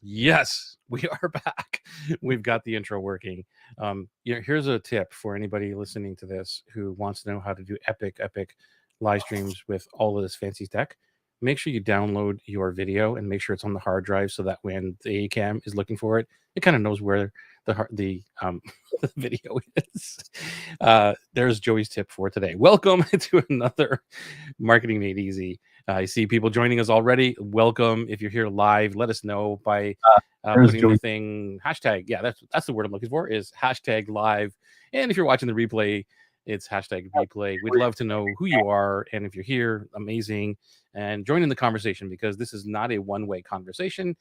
Yes, we are back. We've got the intro working. Here's a tip for anybody listening to this who wants to know how to do epic live streams with all of this fancy tech. Make sure you download your video and make sure it's on the hard drive so that when the ACAM is looking for it, it kind of knows where the the video is. There's Joey's tip for today. Welcome to another Marketing Made Easy. I see people joining us already. Welcome. If you're here live, let us know by putting the thing hashtag. Yeah, that's the word I'm looking for, is hashtag live. And if you're watching the replay, it's hashtag replay. We'd love to know who you are. And if you're here, amazing. And join in the conversation, because this is not a one-way conversation.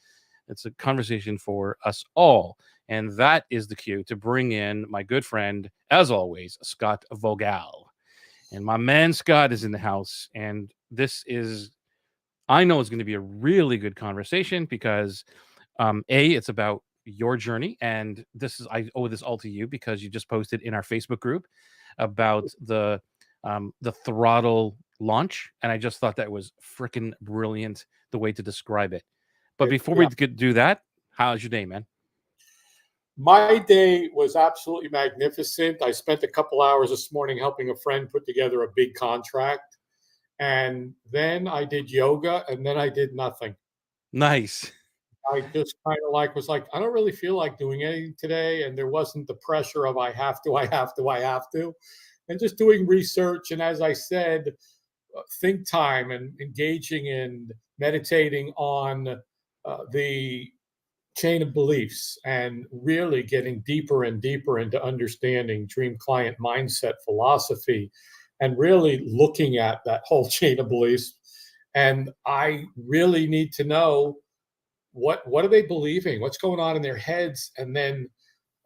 It's a conversation for us all. And that is the cue to bring in my good friend, as always, Scott Vogel. And my man Scott is in the house. And I know it's going to be a really good conversation because, it's about your journey. And I owe this all to you because you just posted in our Facebook group about the Throttle launch. And I just thought that was freaking brilliant, the way to describe it. But before we do that, how's your day, man? My day was absolutely magnificent. I spent a couple hours this morning helping a friend put together a big contract. And then I did yoga, and then I did nothing. Nice. I just kind of was like, I don't really feel like doing anything today. And there wasn't the pressure of I have to. And just doing research. And as I said, think time and engaging in meditating on the chain of beliefs and really getting deeper and deeper into understanding dream client mindset philosophy and really looking at that whole chain of beliefs. And I really need to know what are they believing? What's going on in their heads? And then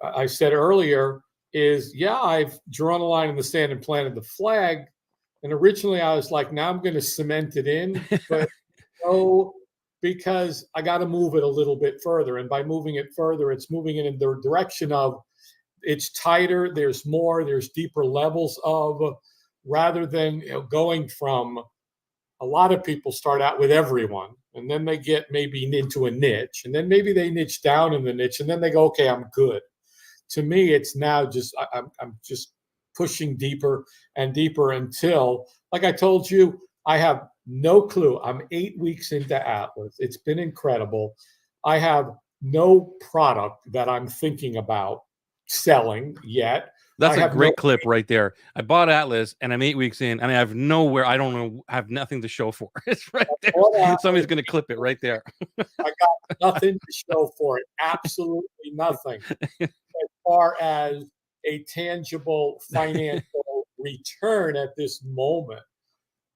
I said earlier I've drawn a line in the sand and planted the flag. And originally I was like, now I'm going to cement it in, but no, because I got to move it a little bit further. And by moving it further, it's moving it in the direction of it's tighter, there's more, there's deeper levels of, rather than going from, a lot of people start out with everyone, and then they get maybe into a niche, and then maybe they niche down in the niche, and then they go, okay, I'm good. To me, it's now just, I'm just pushing deeper and deeper until, like I told you, I have no clue. I'm 8 weeks into Atlas. It's been incredible. I have no product that I'm thinking about selling yet. That's a great clip right there. I bought Atlas and I'm 8 weeks in and I have nowhere. I don't know. I have nothing to show for it. It's right there. Somebody's going to clip it right there. I got nothing to show for it. Absolutely nothing. As far as a tangible financial return at this moment.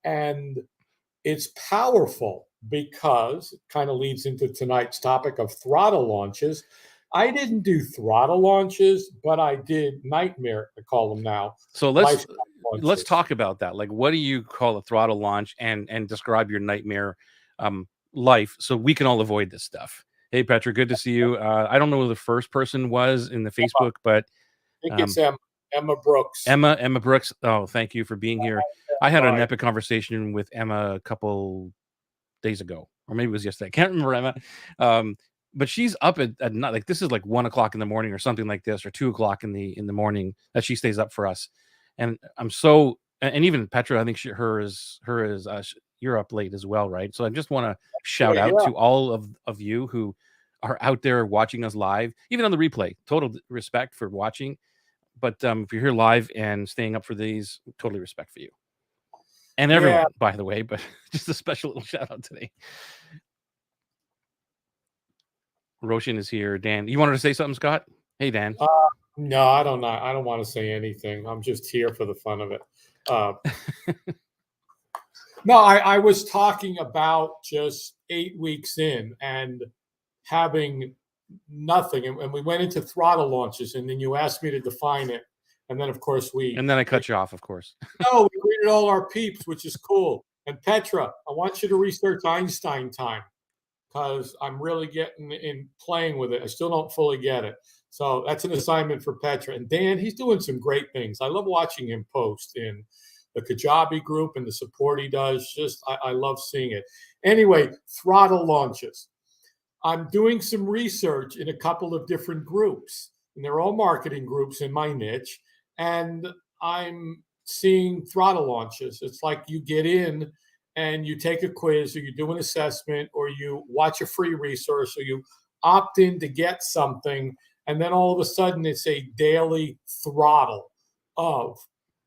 And it's powerful because it kind of leads into tonight's topic of throttle launches. I didn't do throttle launches, but I did nightmare, I call them now. So let's talk about that. Like, what do you call a throttle launch, and describe your nightmare life so we can all avoid this stuff. Hey, Petra, good to see you. I don't know who the first person was in the Facebook, but I think it's Emma Brooks. Emma Brooks. Oh, thank you for being here. I had an epic conversation with Emma a couple days ago, or maybe it was yesterday. I can't remember Emma. But she's up at night. Like, this is like 1 o'clock in the morning or something like this, or 2 o'clock in the morning that she stays up for us. And I'm so, and even Petra, I think you're up late as well, right? So I just want to shout out to all of you who are out there watching us live, even on the replay. Total respect for watching. But if you're here live and staying up for these, totally respect for you. And everyone, by the way, but just a special little shout out today. Roshan is here. Dan, you wanted to say something, Scott? Hey, Dan. No, I don't know. I don't want to say anything. I'm just here for the fun of it. No, I was talking about just 8 weeks in and having nothing. And we went into throttle launches, and then you asked me to define it. And then, of course, and then I cut you off, of course. No, we greeted all our peeps, which is cool. And Petra, I want you to research Einstein time, because I'm really getting in playing with it. I still don't fully get it. So that's an assignment for Petra. And Dan, he's doing some great things. I love watching him post in the Kajabi group and the support he does. I love seeing it. Anyway, throttle launches. I'm doing some research in a couple of different groups, and they're all marketing groups in my niche. And I'm seeing throttle launches. It's like you get in and you take a quiz, or you do an assessment, or you watch a free resource, or you opt in to get something. And then all of a sudden, it's a daily throttle of,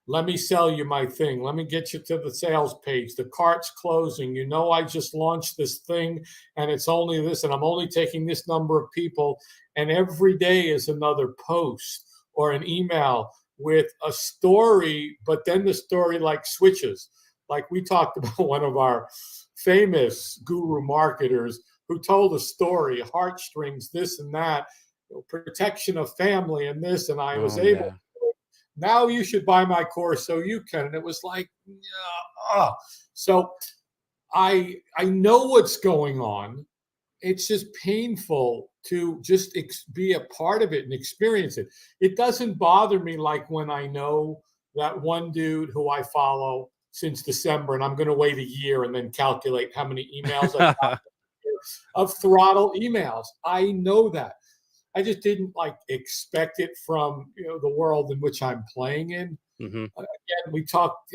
let me sell you my thing. Let me get you to the sales page. The cart's closing. You know, I just launched this thing and it's only this, and I'm only taking this number of people. And every day is another post or an email with a story, but then the story like switches. Like we talked about one of our famous guru marketers who told a story, heartstrings, this and that, protection of family and this, and I was Oh able, yeah. now you should buy my course so you can. And it was like, yeah. So I know what's going on. It's just painful to just be a part of it and experience it. It doesn't bother me like when I know that one dude who I follow since December, and I'm going to wait a year and then calculate how many emails I got of Throttle emails. I know that. I just didn't like expect it from the world in which I'm playing in. Hmm. Again, we talked,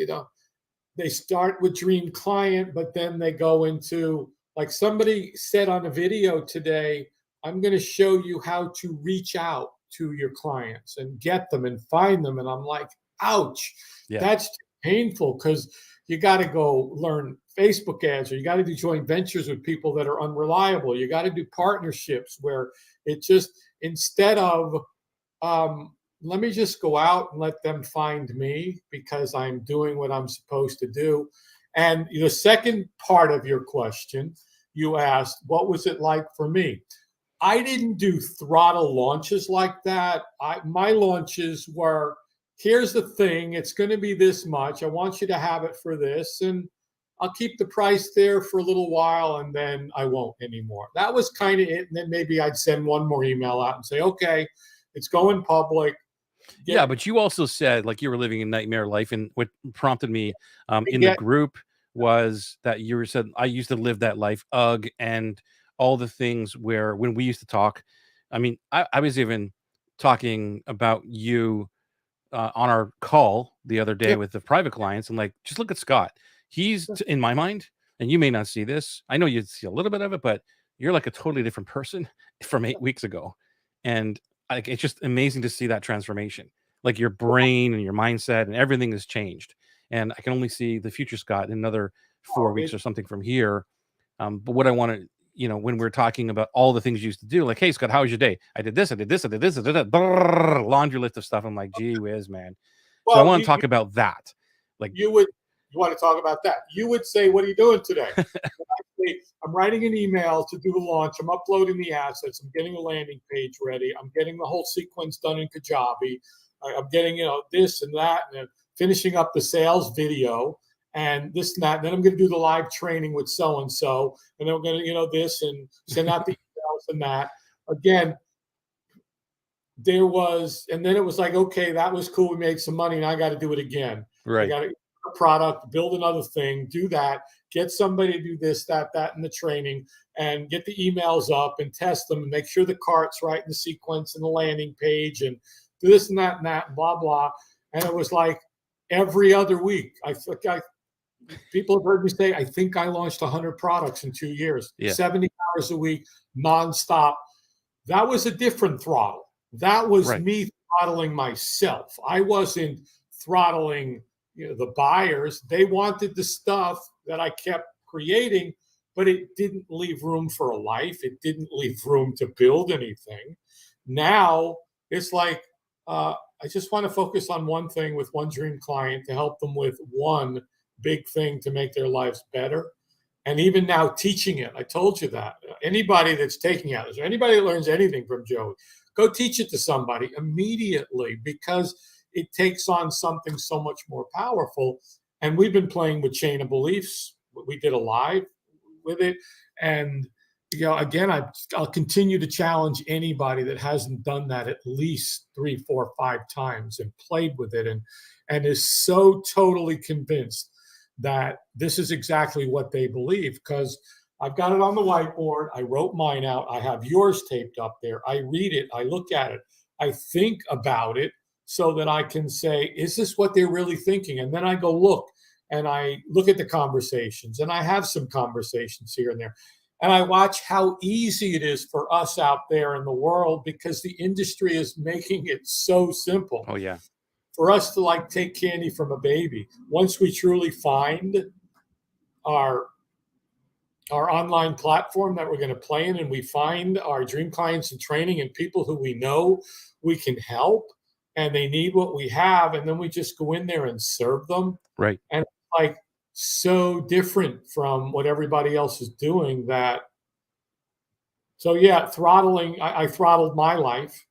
they start with dream client, but then they go into, like somebody said on a video today, I'm going to show you how to reach out to your clients and get them and find them. And I'm like, ouch, Yeah. that's painful, because you got to go learn Facebook ads, or you got to do joint ventures with people that are unreliable. You got to do partnerships where it just, instead of, let me just go out and let them find me because I'm doing what I'm supposed to do. And the second part of your question, you asked, what was it like for me? I didn't do throttle launches like that. My launches were, here's the thing, it's going to be this much. I want you to have it for this. And I'll keep the price there for a little while, and then I won't anymore. That was kind of it. And then maybe I'd send one more email out and say, okay, it's going public. Yeah, but you also said like you were living a nightmare life, and what prompted me in the Get group was that you were said I used to live that life, ugh, and all the things where when we used to talk, I mean, I was even talking about you on our call the other day yeah, with the private clients, and like, just look at Scott. He's in my mind, and you may not see this. I know you see a little bit of it, but you're like a totally different person from 8 weeks ago, and like it's just amazing to see that transformation. Like your brain and your mindset and everything has changed, and I can only see the future Scott in another 4 weeks or something from here. But what I want to, when we're talking about all the things you used to do, like, hey, Scott, how was your day? I did this, I did this, I did this, I did that, brrr, laundry list of stuff. I'm like, gee whiz, man. So I well, want to talk about that. Like, you want to talk about that? You would say, what are you doing today? I'm writing an email to do the launch. I'm uploading the assets. I'm getting a landing page ready. I'm getting the whole sequence done in Kajabi. I'm getting, this and that, and finishing up the sales video and this and that. And then I'm going to do the live training with so and so, and then we're going to, this, and send out the emails and that. Again, there was, and then it was like, okay, that was cool. We made some money, and I got to do it again. I right. got to a product, build another thing, do that, get somebody to do this, that, in the training, and get the emails up and test them and make sure the cart's right in the sequence and the landing page, and do this and that, blah, blah. And it was like every other week. People have heard me say, I think I launched 100 products in 2 years, Yeah. 70 hours a week, nonstop. That was a different throttle. That was Right. me throttling myself. I wasn't throttling the buyers. They wanted the stuff that I kept creating, but it didn't leave room for a life. It didn't leave room to build anything. Now it's like, I just want to focus on one thing with one dream client to help them with one big thing to make their lives better. And even now teaching it, I told you that. Anybody that's taking it, is there anybody that learns anything from Joey, go teach it to somebody immediately, because it takes on something so much more powerful. And we've been playing with chain of beliefs. We did a live with it. And, again, I'll continue to challenge anybody that hasn't done that at least 3, 4, 5 times and played with it and is so totally convinced that this is exactly what they believe. Because I've got it on the whiteboard. I wrote mine out. I have yours taped up there. I read it. I look at it. I think about it so that I can say, is this what they're really thinking? And then I go look and I look at the conversations, and I have some conversations here and there. And I watch how easy it is for us out there in the world, because the industry is making it so simple Oh yeah. for us to like take candy from a baby. Once we truly find our our online platform that we're going to play in, and we find our dream clients in training and people who we know we can help and they need what we have, and then we just go in there and serve them. Right. And like, so different from what everybody else is doing. That So yeah, throttling, I throttled my life.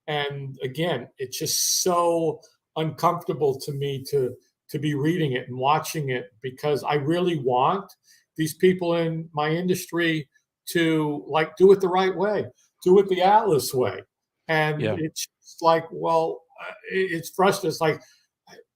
And again, it's just so uncomfortable to me to be reading it and watching it, because I really want these people in my industry to like do it the right way, do it the Atlas way. And Yeah. it's just like, well, it's frustrating. It's like,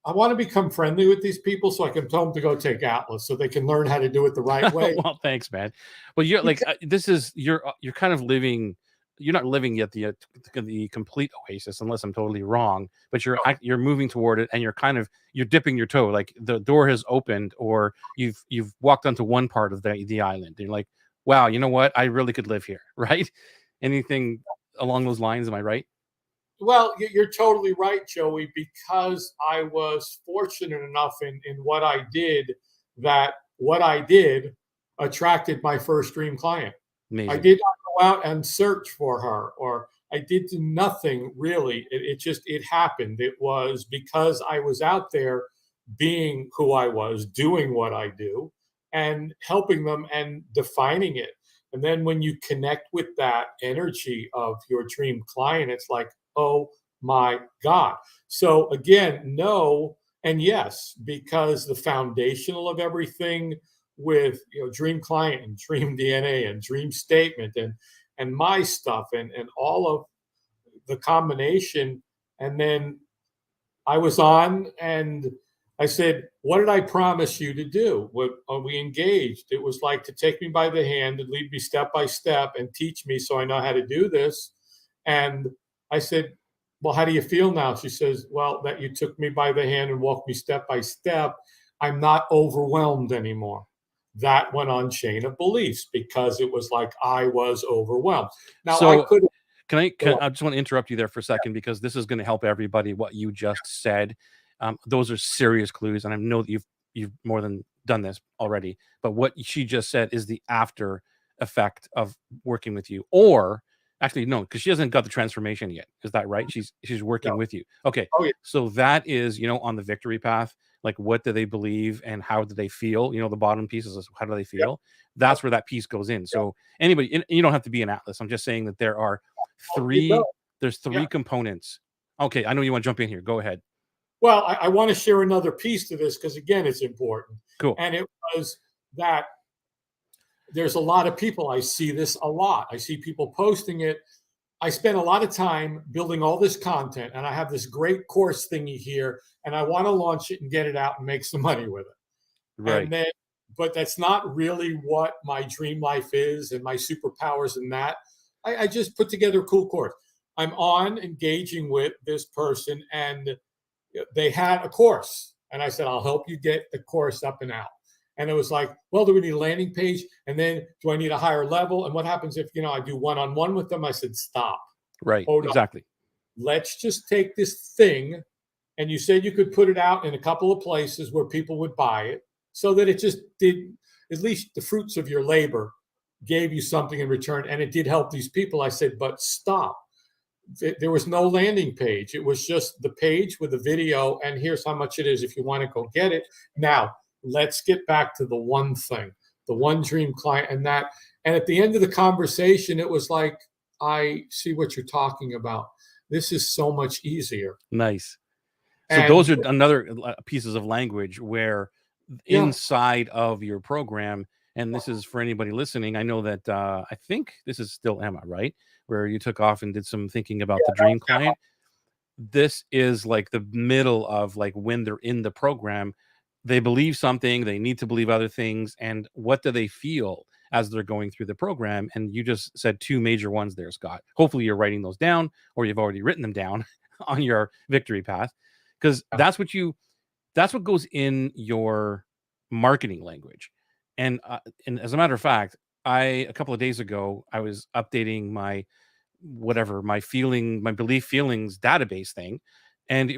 I want to become friendly with these people so I can tell them to go take Atlas so they can learn how to do it the right way. Well, thanks, man. Well, you're like, Because, this is you're kind of living. You're not living yet the complete oasis, unless I'm totally wrong. But you're moving toward it, and you're dipping your toe. Like the door has opened, or you've walked onto one part of the island. And you're like, wow, you know what? I really could live here, right? Anything along those lines? Am I right? well, you're totally right, Joey, because I was fortunate enough in what I did, that what I did attracted my first dream client. I Amazing. did not go out and search for her, or I did do nothing really. It just it happened. It was because I was out there being who I was, doing what I do, and helping them and defining it. And then when you connect with that energy of your dream client, it's like, oh my God. So again, no and yes, because the foundational of everything with dream client and dream DNA and dream statement and my stuff and all of the combination. And then I was on and I said, what did I promise you to do? What are we engaged? It was like to take me by the hand and lead me step by step and teach me so I know how to do this. And I said, well, how do you feel now? She says, well, that you took me by the hand and walked me step by step. I'm not overwhelmed anymore. That went on chain of beliefs because it was like I was overwhelmed. Now I So could I just want to interrupt you there for a second, because this is going to help everybody. What you just said, those are serious clues, and I know that you've more than done this already. But what she just said is the after effect of working with you, or actually no, because she hasn't got the transformation yet. Is that right? She's working no. with you. Okay, Oh yeah. so that is on the victory path. Like, what do they believe and how do they feel? The bottom pieces is how do they Yep. feel. That's where that piece goes in. Yep. So anybody, and you don't have to be an Atlas. I'm just saying that You know. three there's Yeah. three components. Okay, I know you want to jump in here. Go ahead. Well, I want to share another piece to this because, again, it's important. Cool. And it was that there's a lot of people, I see this a lot. I see people posting it. I spend a lot of time building all this content, and I have this great course thingy here, and I want to launch it and get it out and make some money with it. Right. And then, but that's not really what my dream life is and my superpowers and that. I just put together a cool course. I'm on engaging with this person, and they had a course. And I said, I'll help you get the course up and out. And it was like, well, do we need a landing page? And then do I need a higher level? And what happens if, I do one-on-one with them? I said, stop. Right. Hold on. Exactly. Let's just take this thing. And you said you could put it out in a couple of places where people would buy it, so that it just did, at least the fruits of your labor gave you something in return. And it did help these people. I said, but stop. There was no landing page. It was just the page with the video, and here's how much it is if you want to go get it. Now, let's get back to the one thing, the one dream client, and that. And at the end of the conversation, it was like, I see what you're talking about. This is so much easier. Nice. So those And are another pieces of language where yeah, inside of your program, and this is for anybody listening. I know that I think this is still Emma, right? Where you took off and did some thinking about the dream client. This is like the middle of like when they're in the program, they believe something, they need to believe other things, and what do they feel? as they're going through the program. And you just said two major ones there, Scott. Hopefully you're writing those down, or you've already written them down on your victory path, because Yeah. that's what goes in your marketing language. And as a matter of fact, a couple of days ago, I was updating my my belief feelings database thing, and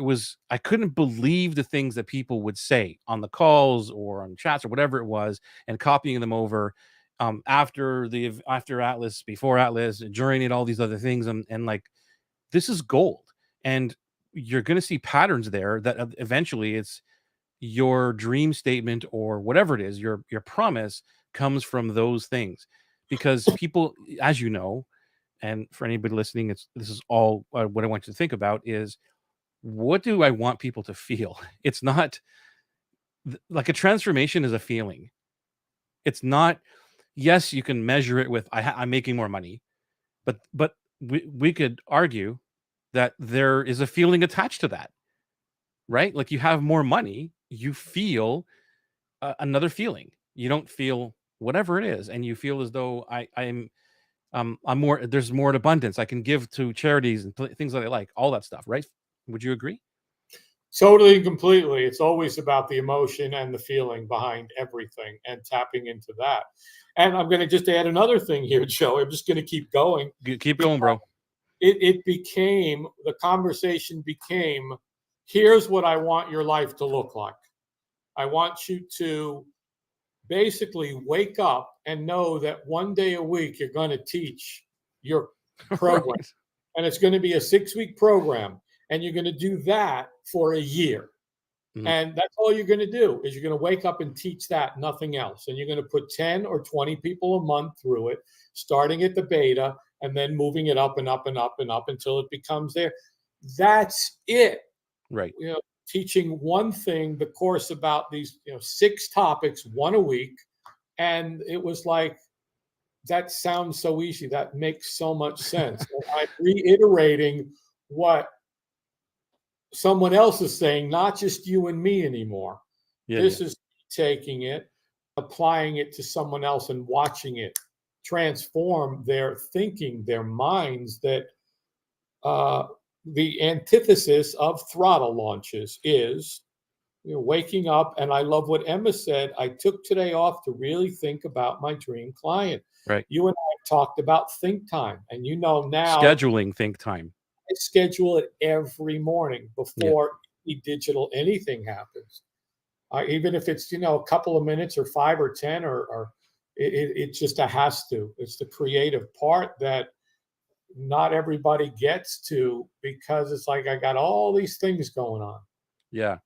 I couldn't believe the things that people would say on the calls or on chats or whatever it was, and copying them over, after Atlas, before Atlas, during it, all these other things, and like, this is gold. And you're going to see patterns there that eventually it's your dream statement, or whatever it is, your promise comes from those things. Because people, as you know, and for anybody listening, this is all what I want you to think about is, what do I want people to feel? It's not like, a transformation is a feeling. It's not, yes, you can measure it with, I'm making more money, but we could argue that there is a feeling attached to that, right? Like, you have more money, you feel another feeling. You don't feel whatever it is, and you feel as though I'm more, there's more abundance. I can give to charities and things that I like, all that stuff, right? Would you agree? Totally and completely. It's always about the emotion and the feeling behind everything, and tapping into that. And I'm going to just add another thing here, Joe. I'm just going to keep going. Keep going, bro. It became, the conversation became, here's what I want your life to look like. I want you to basically wake up and know that one day a week you're going to teach your program. Right. And it's going to be a 6-week program. And you're going to do that for a year. Mhm. And that's all you're going to do, is you're going to wake up and teach that, nothing else. And you're going to put 10 or 20 people a month through it, starting at the beta and then moving it up and up and up and up until it becomes there. That's it. Right. Teaching one thing, the course about these 6 topics, one a week. And it was like, that sounds so easy. That makes so much sense. And I'm reiterating what someone else is saying, not just you and me anymore. Yeah. This is taking it, applying it to someone else, and watching it transform their thinking, their minds. That the antithesis of throttle launches is waking up. And I love what Emma said. I took today off to really think about my dream client. Right. You and I talked about think time, and now Scheduling think time. I schedule it every morning before digital anything happens. Even if it's a couple of minutes or 5 or 10, or it's just a has to. It's the creative part that not everybody gets to, because it's like, I got all these things going on. Yeah.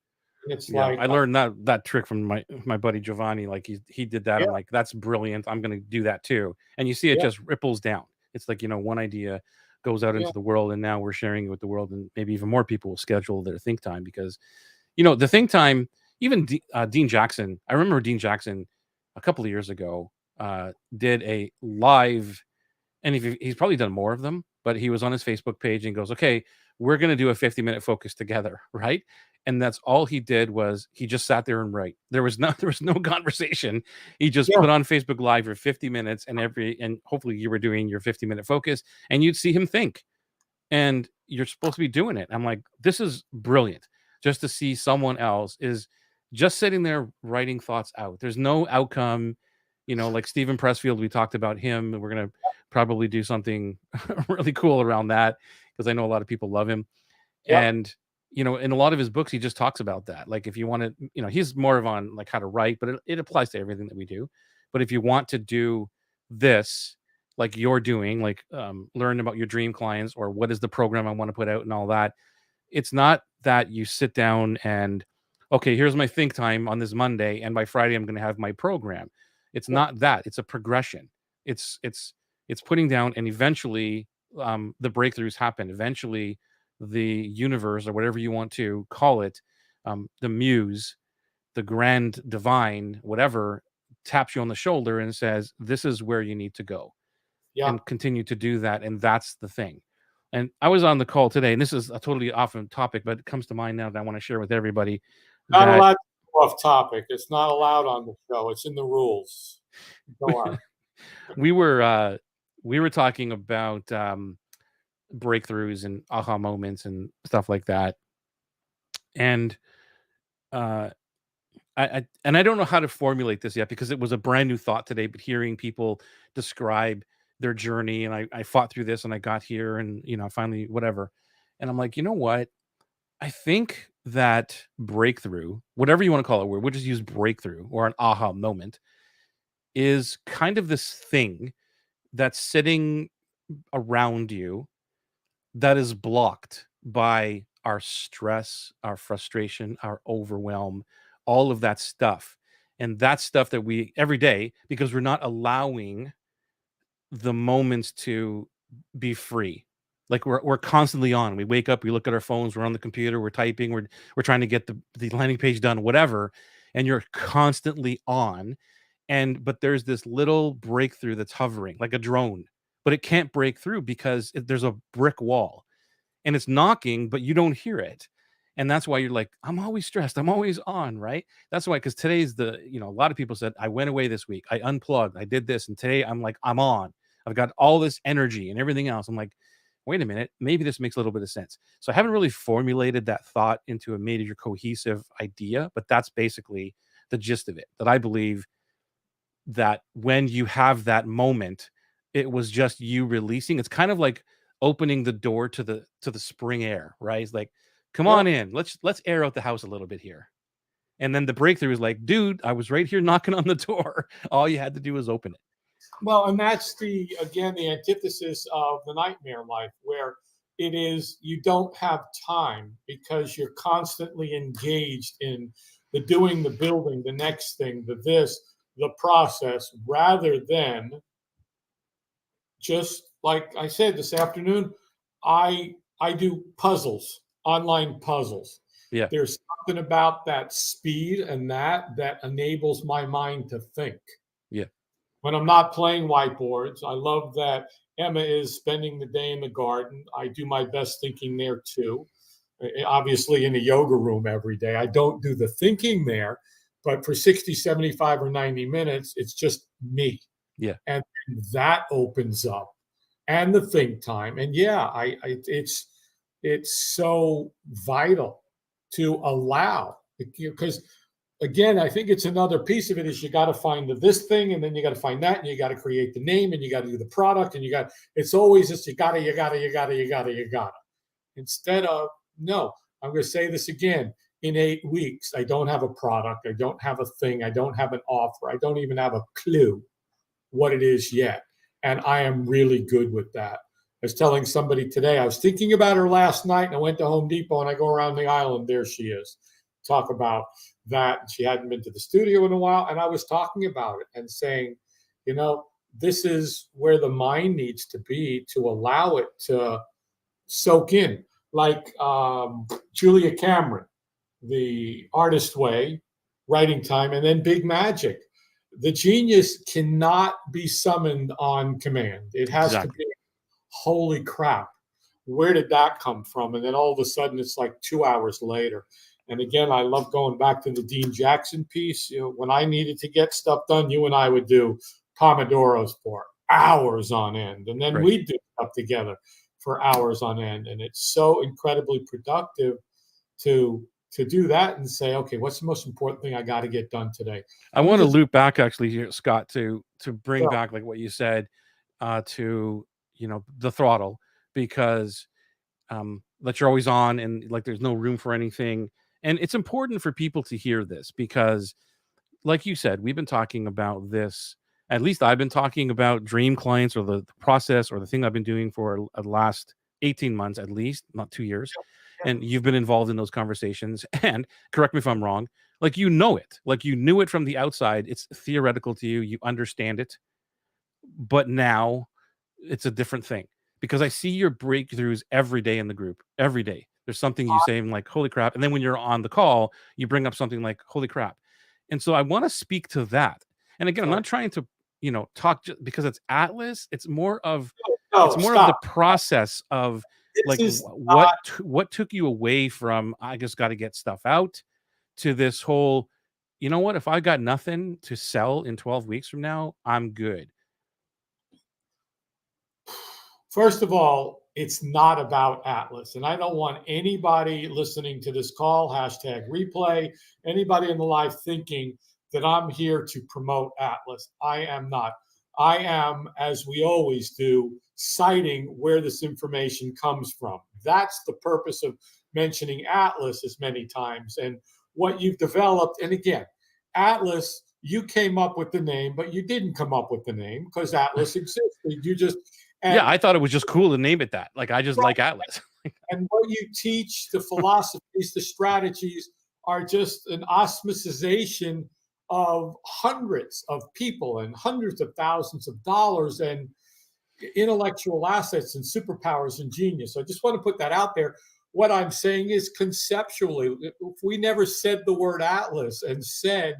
And it's like, I learned that trick from my buddy Giovanni. Like, he did that. I'm like, that's brilliant. I'm going to do that too. And you see it just ripples down. It's like, one idea goes out into the world, and now we're sharing it with the world, and maybe even more people will schedule their think time, because the think time, even Dean Jackson. I remember Dean Jackson a couple of years ago did a live, and he's probably done more of them, but he was on his Facebook page and goes, okay, we're going to do a 50-minute focus together, right? And that's all he did, was he just sat there and write. There was no conversation. He just put on Facebook Live for 50 minutes, and hopefully you were doing your 50-minute focus, and you'd see him think. And you're supposed to be doing it. I'm like, this is brilliant. Just to see someone else is just sitting there writing thoughts out. There's no outcome, like Stephen Pressfield. We talked about him, and we're going to probably do something really cool around that, because I know a lot of people love him. And in a lot of his books, he just talks about that. Like, if you want to, he's more of on like how to write, but it applies to everything that we do. But if you want to do this, like you're doing, like learn about your dream clients, or what is the program I want to put out and all that, it's not that you sit down and, okay, here's my think time on this Monday, and by Friday I'm going to have my program. It's not that. It's a progression. It's putting down, and eventually the breakthroughs happen. Eventually the universe, or whatever you want to call it, the muse, the grand divine, whatever, taps you on the shoulder and says, this is where you need to go. And continue to do that. And that's the thing. And I was on the call today, and this is a totally off topic, but it comes to mind now that I want to share with everybody. Not allowed to go off topic. It's not allowed on the show. It's in the rules. Go on. we were uh we were talking about breakthroughs and aha moments and stuff like that. And uh I don't know how to formulate this yet because it was a brand new thought today, but hearing people describe their journey, and I fought through this and I got here, and finally whatever. And I'm like, you know what? I think that breakthrough, whatever you want to call it, we'll just use breakthrough or an aha moment, is kind of this thing that's sitting around you that is blocked by our stress, our frustration, our overwhelm, all of that stuff. And that stuff that we every day, because we're not allowing the moments to be free. Like we're constantly on. We wake up, we look at our phones, we're on the computer, we're typing, we're trying to get the landing page done, whatever, and you're constantly on. But there's this little breakthrough that's hovering like a drone, but it can't break through because there's a brick wall and it's knocking, but you don't hear it. And that's why you're like, I'm always stressed. I'm always on, right? That's why, because today's a lot of people said, I went away this week. I unplugged. I did this. And today I'm like, I'm on. I've got all this energy and everything else. I'm like, wait a minute. Maybe this makes a little bit of sense. So I haven't really formulated that thought into a major cohesive idea, but that's basically the gist of it. That I believe that when you have that moment, it was just you releasing. It's kind of like opening the door to the spring air, right? It's like, come on Yep. in. Let's air out the house a little bit here. And then the breakthrough is like, dude, I was right here knocking on the door. All you had to do was open it. Well, and that's the antithesis of the nightmare life, where it is you don't have time because you're constantly engaged in the doing, the building, the next thing, the process, rather than just like I said this afternoon, I do puzzles, online puzzles. Yeah. There's something about that speed and that enables my mind to think. Yeah. When I'm not playing whiteboards, I love that Emma is spending the day in the garden. I do my best thinking there too. Obviously, in a yoga room every day. I don't do the thinking there, but for 60, 75, or 90 minutes, it's just me. Yeah. And that opens up and the think time. And yeah, it's so vital to allow because again, I think it's another piece of it is you got to find this thing and then you got to find that and you got to create the name and you got to do the product and it's always just you gotta. Instead of, no, I'm going to say this again. In 8 weeks, I don't have a product. I don't have a thing. I don't have an offer. I don't even have a clue what it is yet. And I am really good with that. I was telling somebody today, I was thinking about her last night and I went to Home Depot and I go around the aisle and there she is. Talk about that. She hadn't been to the studio in a while. And I was talking about it and saying, this is where the mind needs to be to allow it to soak in. Like Julia Cameron, The Artist Way, Writing Time, and then Big Magic. The genius cannot be summoned on command. It has to be, holy crap, where did that come from? And then all of a sudden it's like 2 hours later. And again, I love going back to the Dean Jackson piece. When I needed to get stuff done, you and I would do Pomodoros for hours on end. And then we'd do stuff together for hours on end. And it's so incredibly productive to do that and say, okay, what's the most important thing I got to get done today? I want to loop back actually here, Scott, to bring back like what you said to the throttle, because that you're always on and like there's no room for anything. And it's important for people to hear this because, like you said, we've been talking about this. At least I've been talking about dream clients or the process or the thing I've been doing for the last 18 months, at least, not 2 years. And you've been involved in those conversations. And correct me if I'm wrong, like it, like you knew it from the outside. It's theoretical to you. You understand it. But now it's a different thing because I see your breakthroughs every day in the group. Every day. There's something you say, I'm like, holy crap. And then when you're on the call, you bring up something like, holy crap. And so I want to speak to that. And again, I'm not trying to, talk because it's Atlas. It's more of of the process of like what took you away from I just got to get stuff out to this whole, you know what, if I got nothing to sell in 12 weeks from now, I'm good. First of all, it's not about Atlas. And I don't want anybody listening to this call, hashtag replay, anybody in the live thinking that I'm here to promote Atlas. I am not. I am, as we always do, citing where this information comes from. That's the purpose of mentioning Atlas as many times and what you've developed. And again, Atlas, you came up with the name, but you didn't come up with the name because Atlas existed. You just Yeah, and I thought it was just cool to name it that. Like, I just like Atlas. and what you teach, the philosophies, the strategies are just an osmosization of hundreds of people and hundreds of thousands of dollars and intellectual assets and superpowers and genius. So I just want to put that out there. What I'm saying is conceptually, if we never said the word Atlas and said,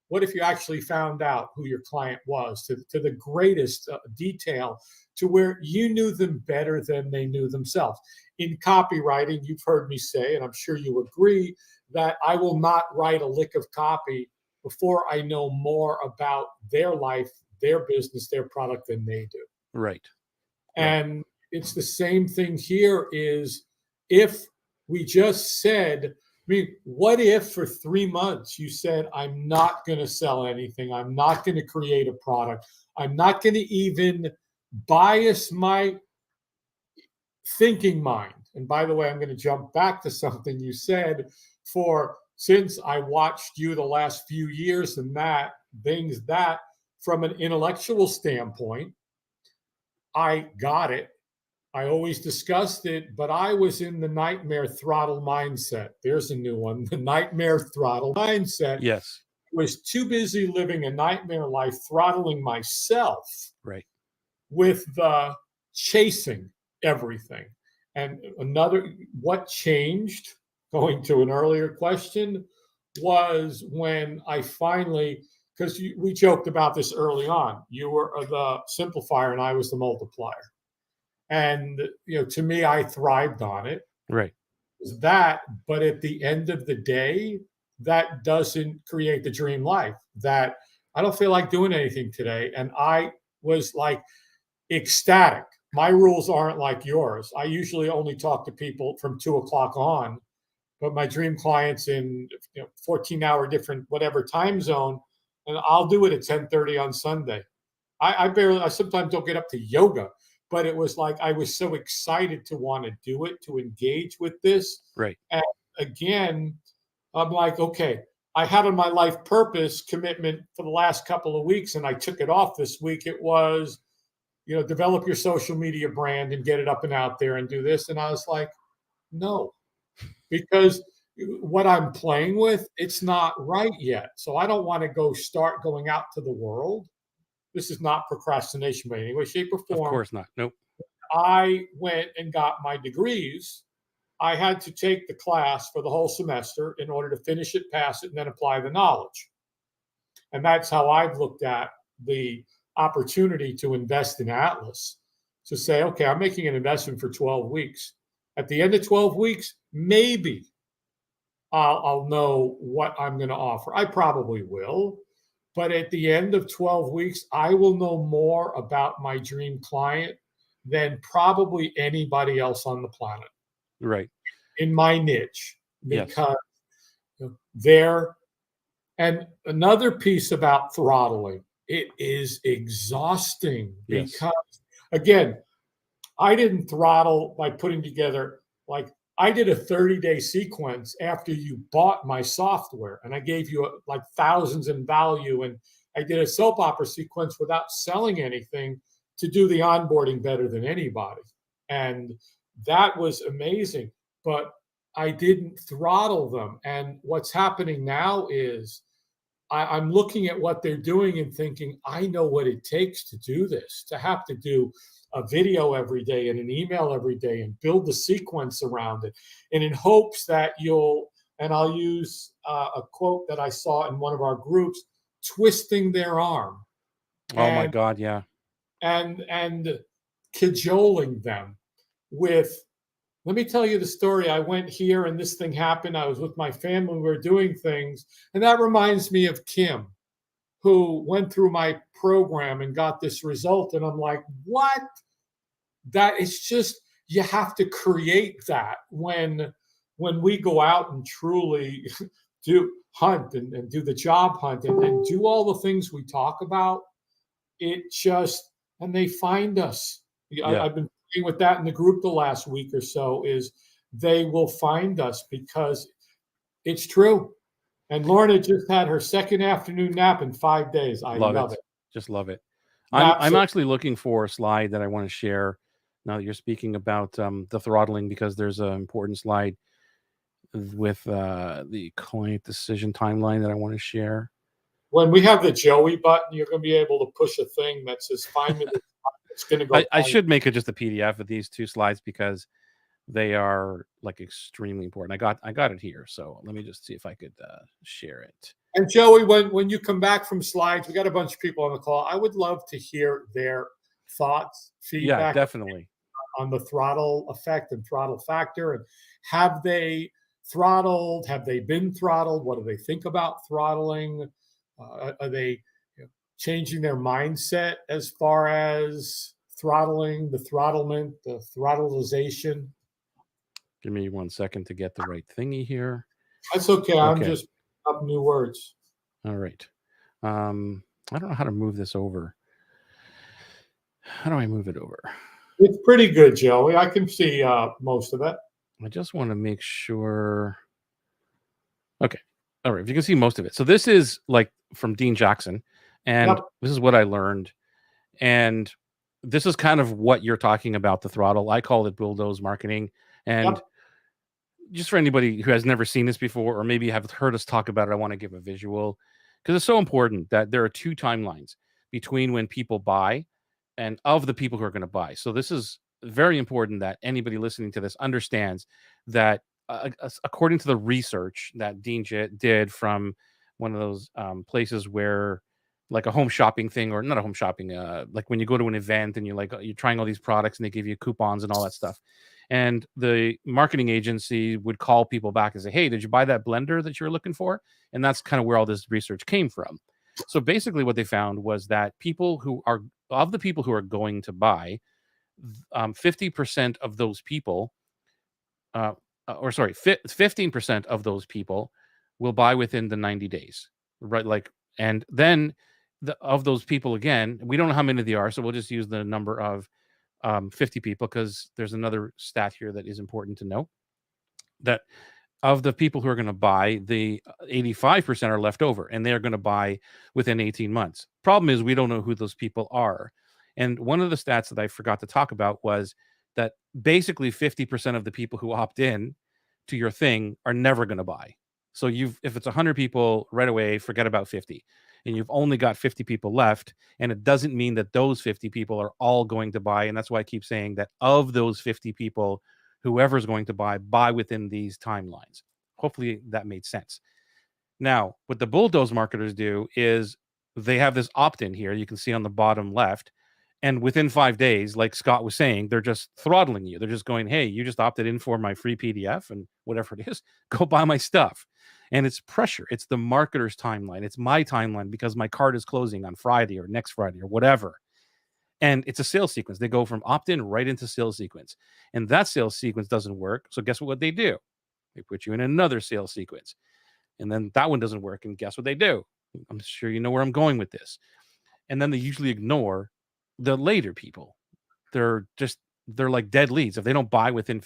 what if you actually found out who your client was to the greatest detail, to where you knew them better than they knew themselves? In copywriting, you've heard me say, and I'm sure you agree, that I will not write a lick of copy before I know more about their life, their business, their product than they do. Right. And it's the same thing here is if we just said, I mean, what if for 3 months you said, I'm not going to sell anything. I'm not going to create a product. I'm not going to even bias my thinking mind. And by the way, I'm going to jump back to something you said since I watched you the last few years and that from an intellectual standpoint, I got it. I always discussed it, but I was in the nightmare throttle mindset. There's a new one, the nightmare throttle mindset. Yes. I was too busy living a nightmare life, throttling myself with the chasing everything. And what changed, going to an earlier question, was when I finally, because we joked about this early on, you were the simplifier and I was the multiplier. And, to me, I thrived on it. Right. But at the end of the day, that doesn't create the dream life. That I don't feel like doing anything today. And I was like ecstatic. My rules aren't like yours. I usually only talk to people from 2 o'clock on, but my dream clients in 14-hour different whatever time zone, and I'll do it at 10:30 on Sunday. I sometimes don't get up to yoga, but it was like I was so excited to want to do it, to engage with this. Right. And again, I'm like, okay, I had on my life purpose commitment for the last couple of weeks, and I took it off this week. It was, develop your social media brand and get it up and out there and do this. And I was like, no, because what I'm playing with, it's not right yet. So I don't want to start going out to the world. This is not procrastination by any way, shape, or form. Of course not. Nope. I went and got my degrees. I had to take the class for the whole semester in order to finish it, pass it, and then apply the knowledge. And that's how I've looked at the opportunity to invest in Atlas, to say, okay, I'm making an investment for 12 weeks. At the end of 12 weeks, maybe I'll know what I'm going to offer. I probably will. But at the end of 12 weeks, I will know more about my dream client than probably anybody else on the planet. Right. In my niche. Because and another piece about throttling, it is exhausting because, again, I didn't throttle by putting together, like, I did a 30-day sequence after you bought my software, and I gave you like thousands in value, and I did a soap opera sequence without selling anything to do the onboarding better than anybody. And that was amazing, but I didn't throttle them. And what's happening now is I'm looking at what they're doing and thinking, I know what it takes to do this, to have to do a video every day and an email every day and build the sequence around it. And in hopes that and I'll use a quote that I saw in one of our groups, twisting their arm. Oh my God. Yeah. And cajoling them with, let me tell you the story. I went here and this thing happened. I was with my family. We were doing things. And that reminds me of Kim, who went through my program and got this result. And I'm like, what? that it's just, you have to create that when we go out and truly do hunt and do the job hunt and do all the things we talk about. It just, and they find us. Yeah. I've been playing with that in the group the last week or so, is they will find us because it's true. And Lorna just had her second afternoon nap in 5 days. I Love love it. it. Just love it. I'm Absolutely. actually looking for a slide that I want to share now that you're speaking about the throttling, because there's an important slide with the client decision timeline that I want to share. When we have the Joey button, you're going to be able to push a thing that says, find me the, it's going to go I find. should make it just a PDF of these two slides because they are like extremely important. I got it here, so let me just see if I could share it. And Joey, when you come back from slides, we got a bunch of people on the call. I would love to hear their thoughts, Yeah, feedback definitely. on the throttle effect and throttle factor. And have they throttled? Have they been throttled? What do they think about throttling? Are they, changing their mindset as far as throttling, the throttlement, the throttleization? Give me 1 second to get the right thingy here. That's okay. I'm Okay. just up new words. All right. I don't know how to move this over. How do I move it over? It's pretty good, Joey. I can see most of it. I just want to make sure. Okay. All right. If you can see most of it. So this is like from Dean Jackson, and Yep. this is what I learned. And this is kind of what you're talking about, the throttle. I call it bulldoze marketing. And Yep. just for anybody who has never seen this before, or maybe have heard us talk about it, I want to give a visual because it's so important that there are two timelines between when people buy and of the people who are going to buy. So this is very important that anybody listening to this understands that according to the research that did from one of those places where like a home shopping thing, or not a home shopping, like when you go to an event and you're trying all these products and they give you coupons and all that stuff. And the marketing agency would call people back and say, hey, did you buy that blender that you were looking for? And that's kind of where all this research came from. So basically what they found was that people who are of the people who are going to buy, 50% of those people, or sorry, 15% of those people will buy within the 90 days, right? Like, and then of those people, again, we don't know how many they are, so we'll just use the number of 50 people because there's another stat here that is important to know, that of the people who are going to buy, the 85% are left over and they're going to buy within 18 months. Problem is, we don't know who those people are. And one of the stats that I forgot to talk about was that basically 50% of the people who opt in to your thing are never going to buy. So if it's 100 people right away, forget about 50. And you've only got 50 people left. And it doesn't mean that those 50 people are all going to buy. And that's why I keep saying that of those 50 people, whoever's going to buy within these timelines. Hopefully that made sense. Now, what the bulldoze marketers do is they have this opt-in here. You can see on the bottom left. And within 5 days, like Scott was saying, they're just throttling you. They're just going, hey, you just opted in for my free PDF and whatever it is, go buy my stuff. And it's pressure. It's the marketer's timeline. It's my timeline because my card is closing on Friday or next Friday or whatever. And it's a sales sequence. They go from opt-in right into sales sequence. And that sales sequence doesn't work. So guess what they do? They put you in another sales sequence. And then that one doesn't work. And guess what they do? I'm sure you know where I'm going with this. And then they usually ignore the later people. They're like dead leads. If they don't buy within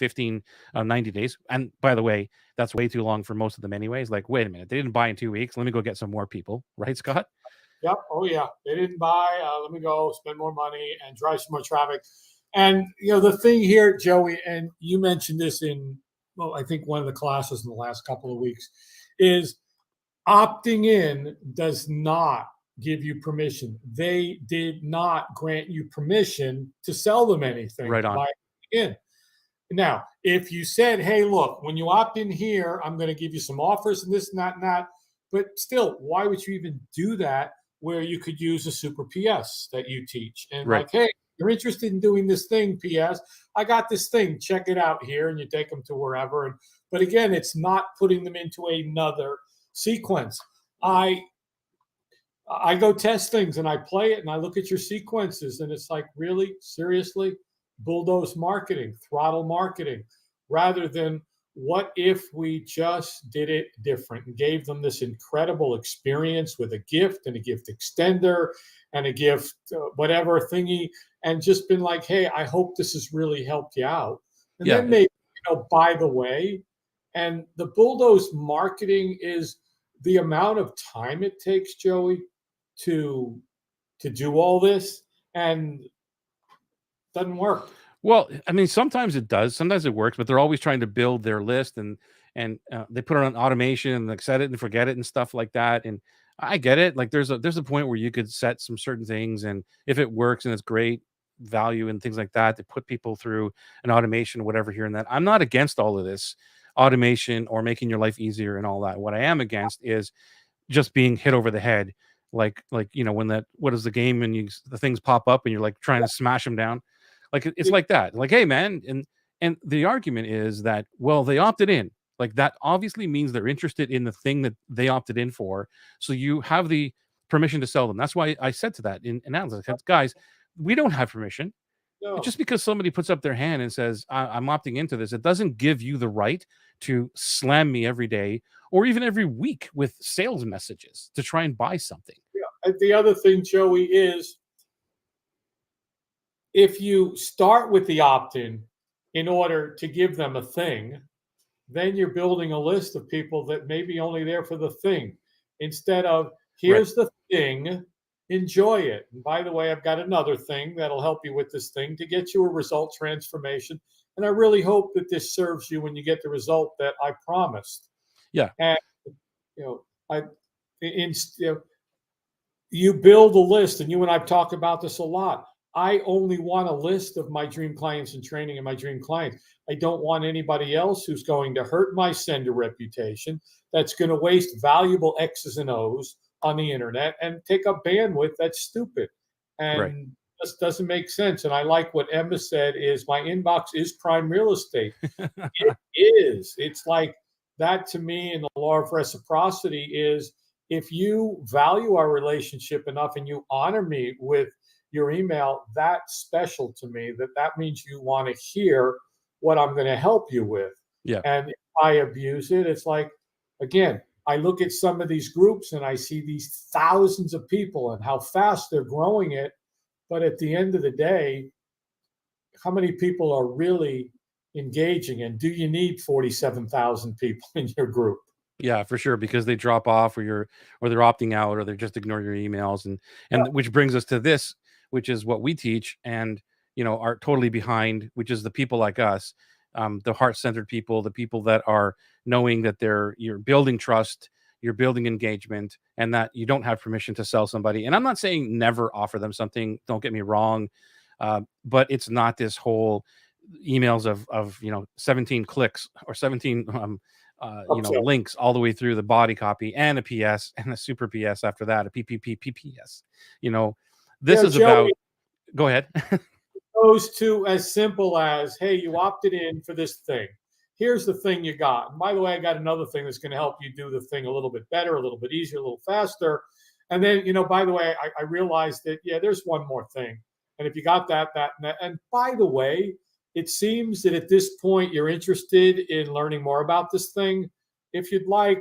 90 days, and by the way, that's way too long for most of them anyways. Like, wait a minute, they didn't buy in 2 weeks. Let me go get some more people. Right, Scott? Yep. Oh, yeah. They didn't buy. Let me go spend more money and drive some more traffic. And, the thing here, Joey, and you mentioned this in, well, I think one of the classes in the last couple of weeks, is opting in does not give you permission. They did not grant you permission to sell them anything Right on. by in. Now, if you said, hey, look, when you opt in here, I'm going to give you some offers and this and that and that. But still, why would you even do that where you could use a super PS that you teach? And Right. like, hey, you're interested in doing this thing, PS. I got this thing. Check it out here. And you take them to wherever. But again, it's not putting them into another sequence. I go test things and I play it and I look at your sequences and it's like, really? Seriously? bulldoze marketing, throttle marketing, rather than what if we just did it different and gave them this incredible experience with a gift and a gift extender and a gift, whatever thingy, and just been like, hey, I hope this has really helped you out. And Yeah. then maybe, by the way, and the bulldoze marketing is the amount of time it takes, Joey, to do all this, and doesn't work. Well, I mean, sometimes it does. Sometimes it works, but they're always trying to build their list, and they put it on automation and like set it and forget it and stuff like that. And I get it. Like there's a point where you could set some certain things, and if it works and it's great value and things like that, to put people through an automation or whatever here and that. I'm not against all of this automation or making your life easier and all that. What I am against is just being hit over the head, like when that what is the game and the things pop up and you're like trying to smash them down, like it's like that, like, hey man, and the argument is that, well, they opted in, like that obviously means they're interested in the thing that they opted in for, so you have the permission to sell them. That's why I said to that in analysis, guys, we don't have permission. No, Just because somebody puts up their hand and says, I'm opting into this, it doesn't give you the right to slam me every day or even every week with sales messages to try and buy something. yeah. And the other thing, Joey, is if you start with the opt-in in order to give them a thing, then you're building a list of people that may be only there for the thing instead of Right. here's the thing, enjoy it. And by the way, I've got another thing that'll help you with this thing to get you a result transformation. And I really hope that this serves you when you get the result that I promised. Yeah. And you know, I in, you build a list, and you and I've talked about this a lot. I only want a list of my dream clients in training and my dream clients. I don't want anybody else who's going to hurt my sender reputation, that's going to waste valuable X's and O's on the internet and take up bandwidth. That's stupid Right. and just doesn't make sense. And I like what Emma said is my inbox is prime real estate. It is. It's like that to me, and the law of reciprocity is if you value our relationship enough and you honor me with your email, that's special to me. That means you want to hear what I'm going to help you with. Yeah. And if I abuse it, it's like, again, I look at some of these groups and I see these thousands of people and how fast they're growing it. But at the end of the day, how many people are really engaging? And do you need 47,000 people in your group? Yeah, for sure, because they drop off or they're opting out or they just ignore your emails, and which brings us to this, which is what we teach and are totally behind, which is the people like us, the heart-centered people, the people that are knowing that you're building trust, you're building engagement, and that you don't have permission to sell somebody. And I'm not saying never offer them something, don't get me wrong, but it's not this whole emails of 17 clicks or 17 Upsell. links all the way through the body copy and a PS and a super PS after that, a PPP PPS. You know, this is Joey, about, go ahead. goes to as simple as, hey, you opted in for this thing. Here's the thing you got. And by the way, I got another thing that's going to help you do the thing a little bit better, a little bit easier, a little faster. And then, by the way, I realized that, yeah, there's one more thing. And if you got that, and that, and by the way, it seems that at this point you're interested in learning more about this thing. If you'd like,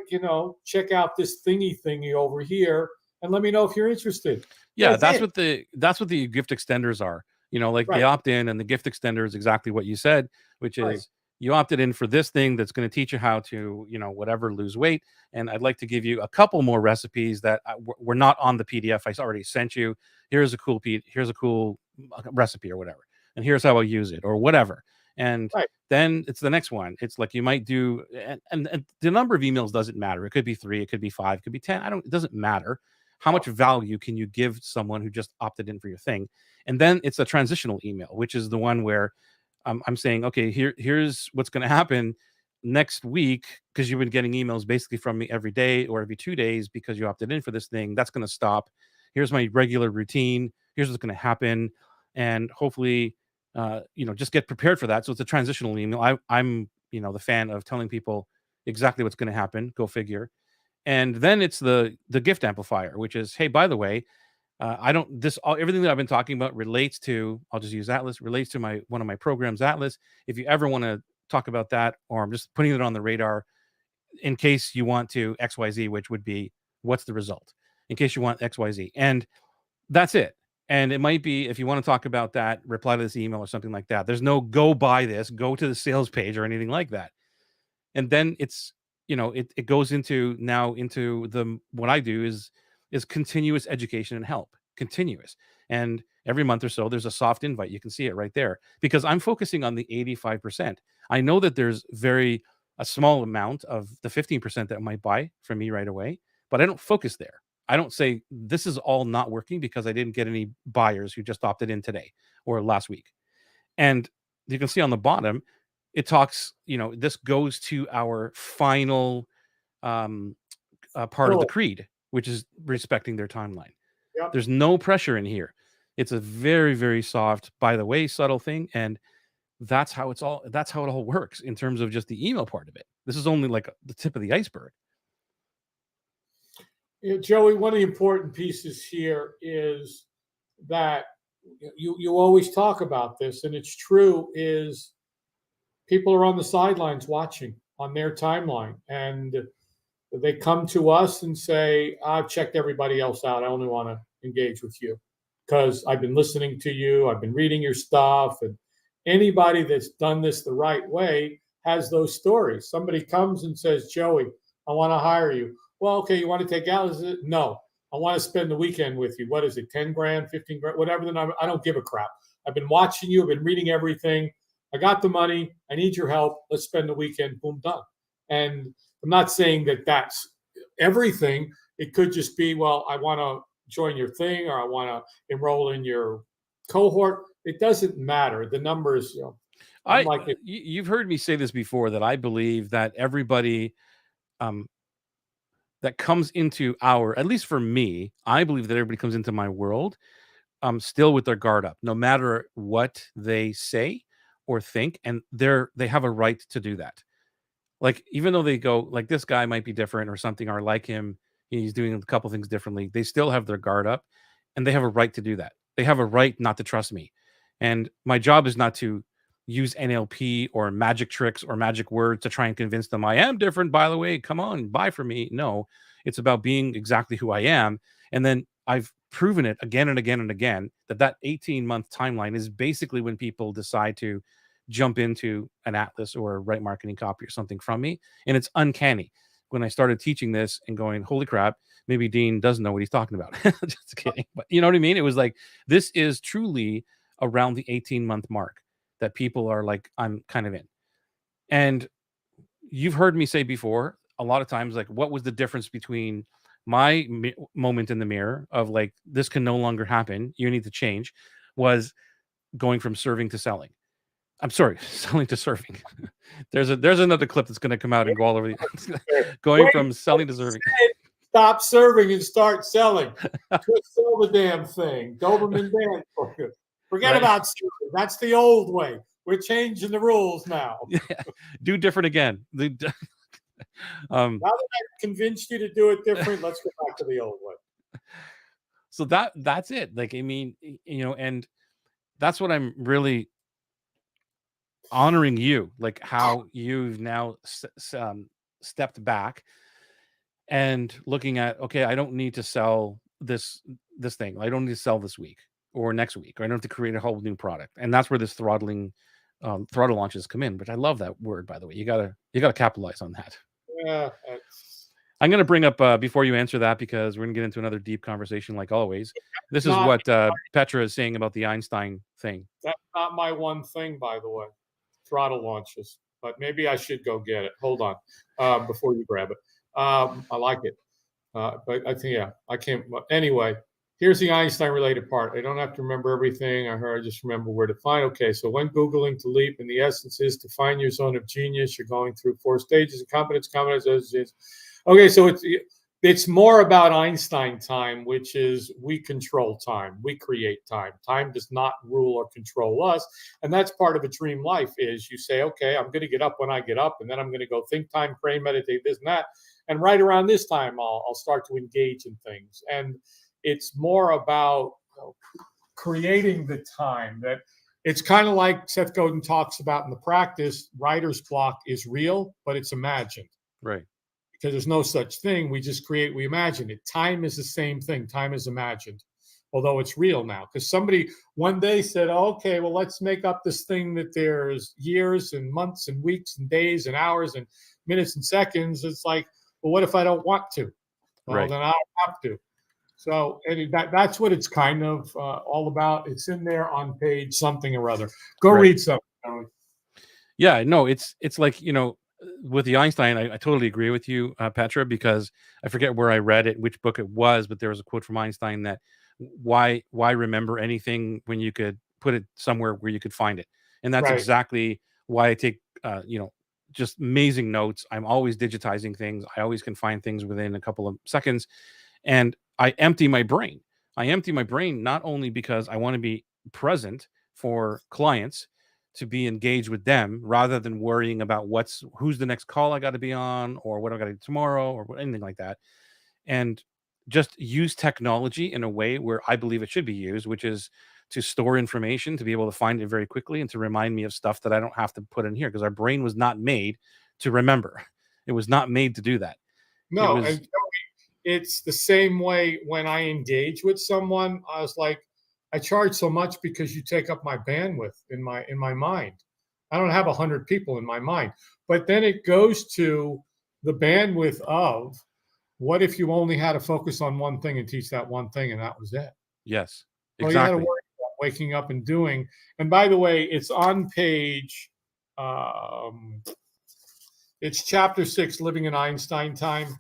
check out this thingy over here and let me know if you're interested. Yeah, That's it. that's what the gift extenders are. Like Right. the opt in and the gift extender is exactly what you said, which Right. is you opted in for this thing that's going to teach you how to, whatever, lose weight. And I'd like to give you a couple more recipes that were not on the PDF I already sent you. Here's a cool recipe or whatever, and here's how I'll use it or whatever. And Right. then it's the next one. It's like you might do, and the number of emails doesn't matter. It could be 3, it could be 5, it could be 10. It doesn't matter. How much value can you give someone who just opted in for your thing? And then it's a transitional email, which is the one where I'm saying, okay, here's what's going to happen next week, because you've been getting emails basically from me every day or every 2 days because you opted in for this thing. That's going to stop. Here's my regular routine. Here's what's going to happen, and hopefully, just get prepared for that. So it's a transitional email. I'm the fan of telling people exactly what's going to happen. Go figure. And then it's the gift amplifier, which is, hey, by the way, I don't this all everything that I've been talking about relates to, I'll just use Atlas, relates to my one of my programs, Atlas. If you ever want to talk about that, or I'm just putting it on the radar in case you want to XYZ, which would be what's the result, in case you want XYZ. And that's it. And it might be, if you want to talk about that, reply to this email or something like that. There's no go buy this, go to the sales page or anything like that. And then it's, it goes into now into the what I do is continuous education and help. Continuous. And every month or so there's a soft invite. You can see it right there because I'm focusing on the 85%. I know that there's a small amount of the 15% that might buy from me right away, but I don't focus there. I don't say this is all not working because I didn't get any buyers who just opted in today or last week. And you can see on the bottom, it talks, this goes to our final part of the Cool. creed, which is respecting their timeline. Yep. There's no pressure in here. It's a very, very soft, by the way, subtle thing. And that's how it all works in terms of just the email part of it. This is only like the tip of the iceberg. Joey, one of the important pieces here is that you always talk about this, and it's true, is people are on the sidelines watching on their timeline, and they come to us and say, I've checked everybody else out. I only want to engage with you because I've been listening to you. I've been reading your stuff. And anybody that's done this the right way has those stories. Somebody comes and says, Joey, I want to hire you. Well, okay, you want to take out? No, I want to spend the weekend with you. What is it, 10 grand, 15 grand, whatever the number? I don't give a crap. I've been watching you. I've been reading everything. I got the money. I need your help. Let's spend the weekend. Boom, done. And I'm not saying that that's everything. It could just be, well, I want to join your thing or I want to enroll in your cohort. It doesn't matter. The numbers, You've heard me say this before, that I believe that everybody that comes into at least for me, I believe that everybody comes into my world still with their guard up, no matter what they say or think, and they have a right to do that. Like, even though they go, like, this guy might be different or something, or like him, he's doing a couple things differently, they still have their guard up, and they have a right to do that. They have a right not to trust me. And my job is not to use NLP or magic tricks or magic words to try and convince them I am different, by the way, come on, buy from me. No, it's about being exactly who I am. And then I've proven it again and again and again that 18-month timeline is basically when people decide to jump into an Atlas or a right marketing copy or something from me. And it's uncanny when I started teaching this and going, holy crap, maybe Dean doesn't know what he's talking about. Just kidding. But you know what I mean? It was like, this is truly around the 18-month mark that people are like, I'm kind of in. And you've heard me say before, a lot of times, like, what was the difference between my moment in the mirror of like, this can no longer happen, you need to change, was going from serving to selling. I'm sorry, selling to serving. There's another clip that's going to come out and go all over the going from selling to serving. Stop serving and start selling. Just sell the damn thing. Doberman dance. Forget about serving. That's the old way. We're changing the rules now. Yeah. Do different again. Now that I've convinced you to do it different, let's go back to the old way. So that's it. Like, I mean, and that's what I'm really honoring you, like how you've now stepped back and looking at, okay, I don't need to sell this thing. I don't need to sell this week or next week, or I don't have to create a whole new product. And that's where this throttle launches come in, which I love that word, by the way. You gotta capitalize on that. Yeah. I'm going to bring up before you answer that, because we're going to get into another deep conversation like always. This is what Petra is saying about the Einstein thing. That's not my one thing, by the way. Throttle launches, but maybe I should go get it. Hold on, before you grab it. I like it, but I think I can't. Anyway, here's the Einstein-related part. I don't have to remember everything. I just remember where to find. Okay, so when Googling to leap, and the essence is to find your zone of genius. You're going through 4 stages of competence. Okay, so it's more about Einstein time, which is we control time. We create time. Time does not rule or control us. And that's part of a dream life is you say, okay, I'm going to get up when I get up, and then I'm going to go think time, pray, meditate, this and that. And right around this time, I'll start to engage in things. And It's more about creating the time. That it's kind of like Seth Godin talks about in the practice. Writer's block is real, but it's imagined. Right. Because there's no such thing. We just create, we imagine it. Time is the same thing. Time is imagined, although it's real now. Because somebody one day said, okay, well, let's make up this thing that there's years and months and weeks and days and hours and minutes and seconds. It's like, well, what if I don't want to? Well, Right. then I don't have to. So that's what it's kind of all about. It's in there on page something or other. Go Right. read something. Yeah, no, it's like, with the Einstein, I totally agree with you, Petra, because I forget where I read it, which book it was, but there was a quote from Einstein that why remember anything when you could put it somewhere where you could find it. And that's Right. exactly why I take just amazing notes. I'm always digitizing things. I always can find things within a couple of seconds, and I empty my brain. I empty my brain not only because I want to be present for clients, to be engaged with them rather than worrying about who's the next call I got to be on, or what I got to do tomorrow, or anything like that. And just use technology in a way where I believe it should be used, which is to store information, to be able to find it very quickly, and to remind me of stuff that I don't have to put in here, because our brain was not made to remember. It was not made to do that. It No, was and it's the same way when I engage with someone. I was like, I charge so much because you take up my bandwidth in my mind. I don't have 100 people in my mind. But then it goes to the bandwidth of what if you only had to focus on one thing and teach that one thing and that was it? yes, Well, you had to exactly. worry about waking up and doing. And by the way, it's on page um, it's chapter 6, Living in Einstein Time.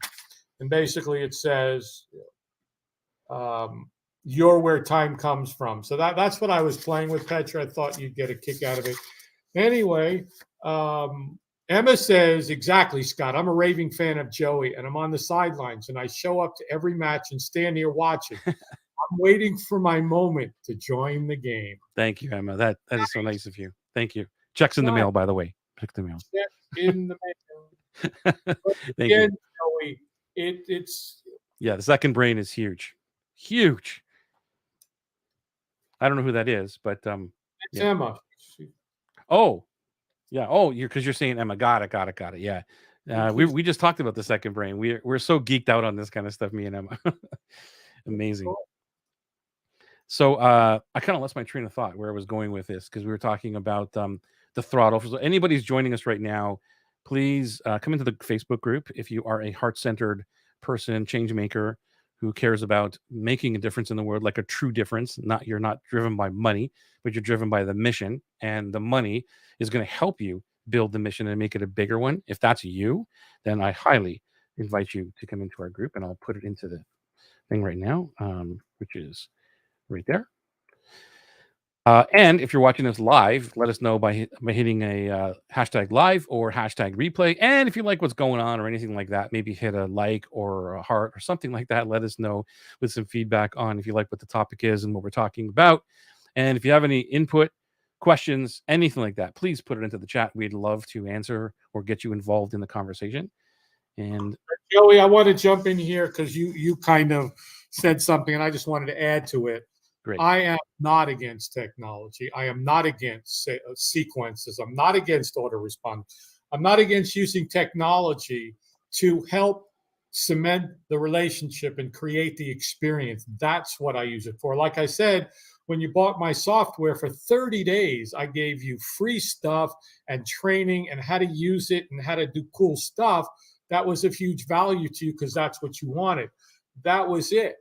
And basically it says, um, you're where time comes from. So that's what I was playing with, Petra. I thought you'd get a kick out of it. Anyway, Emma says, exactly, Scott. I'm a raving fan of Joey, and I'm on the sidelines, and I show up to every match and stand here watching. I'm waiting for my moment to join the game. Thank you, Emma. That is so nice of you. Thank you. Checks in the Nice. mail, by the way. Check the mail. In the mail. But Thank you. again, Joey, it's Yeah, the second brain is huge. Huge. I don't know who that is, but yeah. Emma. Oh, yeah. Oh, you're saying Emma. Got it. Yeah. We just talked about the second brain. We're so geeked out on this kind of stuff, me and Emma. Amazing. So I kind of lost my train of thought where I was going with this, because we were talking about the throttle. So anybody's joining us right now, please come into the Facebook group if you are a heart-centered person, change maker, who cares about making a difference in the world, like a true difference. You're not driven by money, but you're driven by the mission, and the money is going to help you build the mission and make it a bigger one. If that's you, then I highly invite you to come into our group, and I'll put it into the thing right now, which is right there. And if you're watching this live, let us know by hitting a hashtag live or hashtag replay. And if you like what's going on or anything like that, maybe hit a like or a heart or something like that. Let us know with some feedback on if you like what the topic is and what we're talking about. And if you have any input, questions, anything like that, please put it into the chat. We'd love to answer or get you involved in the conversation. And Joey, I want to jump in here because you kind of said something, and I just wanted to add to it. great. I am not against technology. I am not against sequences. I'm not against autorespond. I'm not against using technology to help cement the relationship and create the experience. That's what I use it for. Like I said, when you bought my software for 30 days, I gave you free stuff and training and how to use it and how to do cool stuff. That was of huge value to you because that's what you wanted. That was it.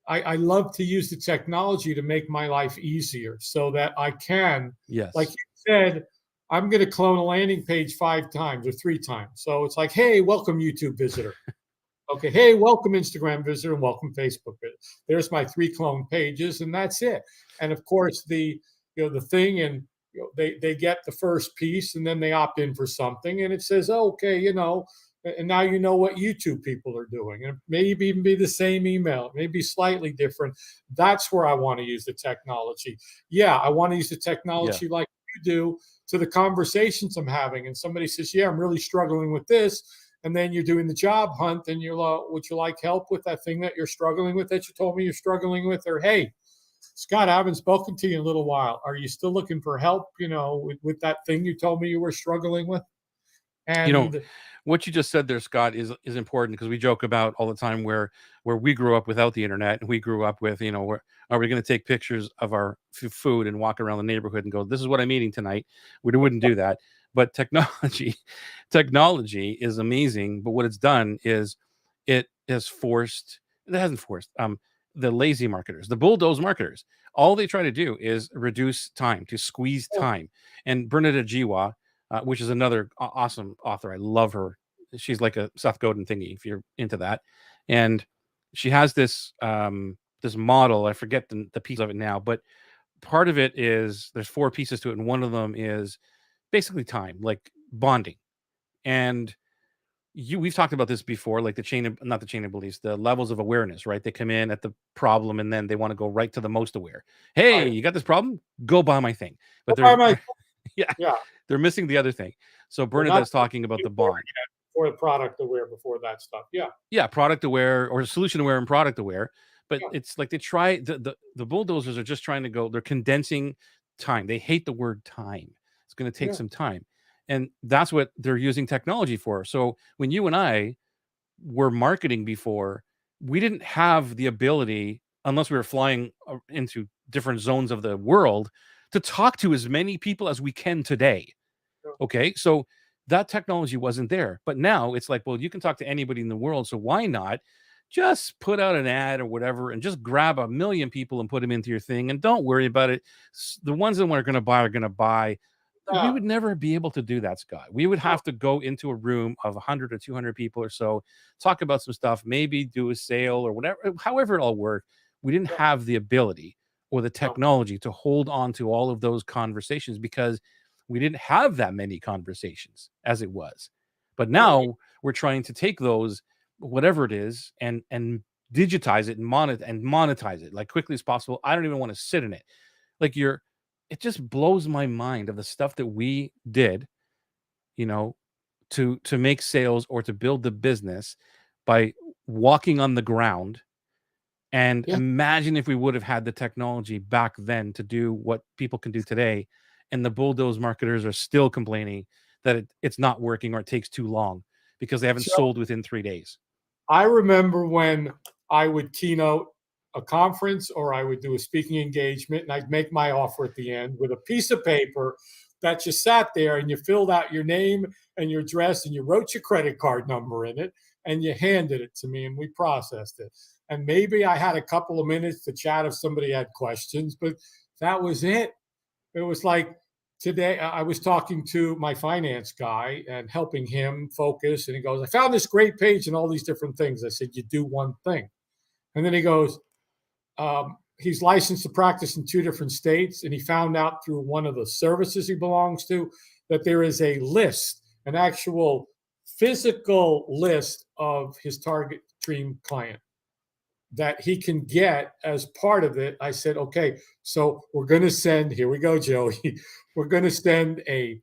I love to use the technology to make my life easier so that I can, Yes. like you said, I'm going to clone a landing page 5 times or 3 times. So it's like, hey, welcome YouTube visitor. Okay, hey, welcome Instagram visitor and welcome Facebook visitor. There's my 3 clone pages, and that's it. And of course, the thing, and they get the first piece, and then they opt in for something, and it says, oh, okay, and now you know what YouTube people are doing. And it may even be the same email, it may be slightly different. That's where I want to use the technology. Yeah, I want to use the technology like you do to the conversations I'm having. And somebody says, yeah, I'm really struggling with this. And then you're doing the job hunt and you're like, would you like help with that thing that you're struggling with that you told me you're struggling with? Or, hey, Scott, I haven't spoken to you in a little while. Are you still looking for help, with that thing you told me you were struggling with? You know, And what you just said there, Scott, is important because we joke about all the time where we grew up without the internet, and we grew up with, where are we going to take pictures of our food and walk around the neighborhood and go, this is what I'm eating tonight. We wouldn't do that. But technology is amazing. But what it's done is it has forced, it hasn't forced, the lazy marketers, the bulldoze marketers. All they try to do is reduce time, to squeeze time. And Bernadette Jiwa, which is another awesome author. I love her. She's like a Seth Godin thingy, if you're into that. And she has this model. I forget the piece of it now, but part of it is there's 4 pieces to it, and one of them is basically time, like bonding. And we've talked about this before, like not the chain of beliefs, the levels of awareness, right? They come in at the problem and then they want to go right to the most aware. Hey, right, you got this problem? Go buy my thing. But by my yeah, yeah, they're missing the other thing. So they're not Bernadette's talking about the before bond. before the product aware, before that stuff. Yeah, Yeah, product aware or solution aware and product aware. But yeah, it's like they try the bulldozers are just trying to go, they're condensing time. They hate the word time. It's going to take yeah, some time. And that's what they're using technology for. So when you and I were marketing before, we didn't have the ability, unless we were flying into different zones of the world, to talk to as many people as we can today. yeah, Okay. So that technology wasn't there. But now it's like, well, you can talk to anybody in the world. So why not just put out an ad or whatever and just grab a million people and put them into your thing and don't worry about it. The ones that are going to buy are going to buy. We yeah, would never be able to do that, Scott. We would no, have to go into a room of 100 or 200 people or so, talk about some stuff, maybe do a sale or whatever, however it all worked. We didn't yeah, have the ability or the no, technology to hold on to all of those conversations because we didn't have that many conversations as it was. But no, now we're trying to take those, whatever it is, and digitize it and monetize it like quickly as possible. I don't even want to sit in it. Like it just blows my mind of the stuff that we did, you know, to make sales or to build the business by walking on the ground. And yeah. imagine if we would have had the technology back then to do what people can do today. And the bulldoze marketers are still complaining that it's not working or it takes too long because they haven't So sold within 3 days. I remember when I would keynote a conference or I would do a speaking engagement and I'd make my offer at the end with a piece of paper that you sat there and you filled out your name and your address and you wrote your credit card number in it and you handed it to me and we processed it. And maybe I had a couple of minutes to chat if somebody had questions, but that was it. It was like today I was talking to my finance guy and helping him focus. And he goes, I found this great page and all these different things. I said, you do one thing. And then he goes, he's licensed to practice in 2 different states. And he found out through one of the services he belongs to that there is a list, an actual physical list of his target dream client that he can get as part of it. I said, okay, so we're going to send, here we go, Joey. We're going to send a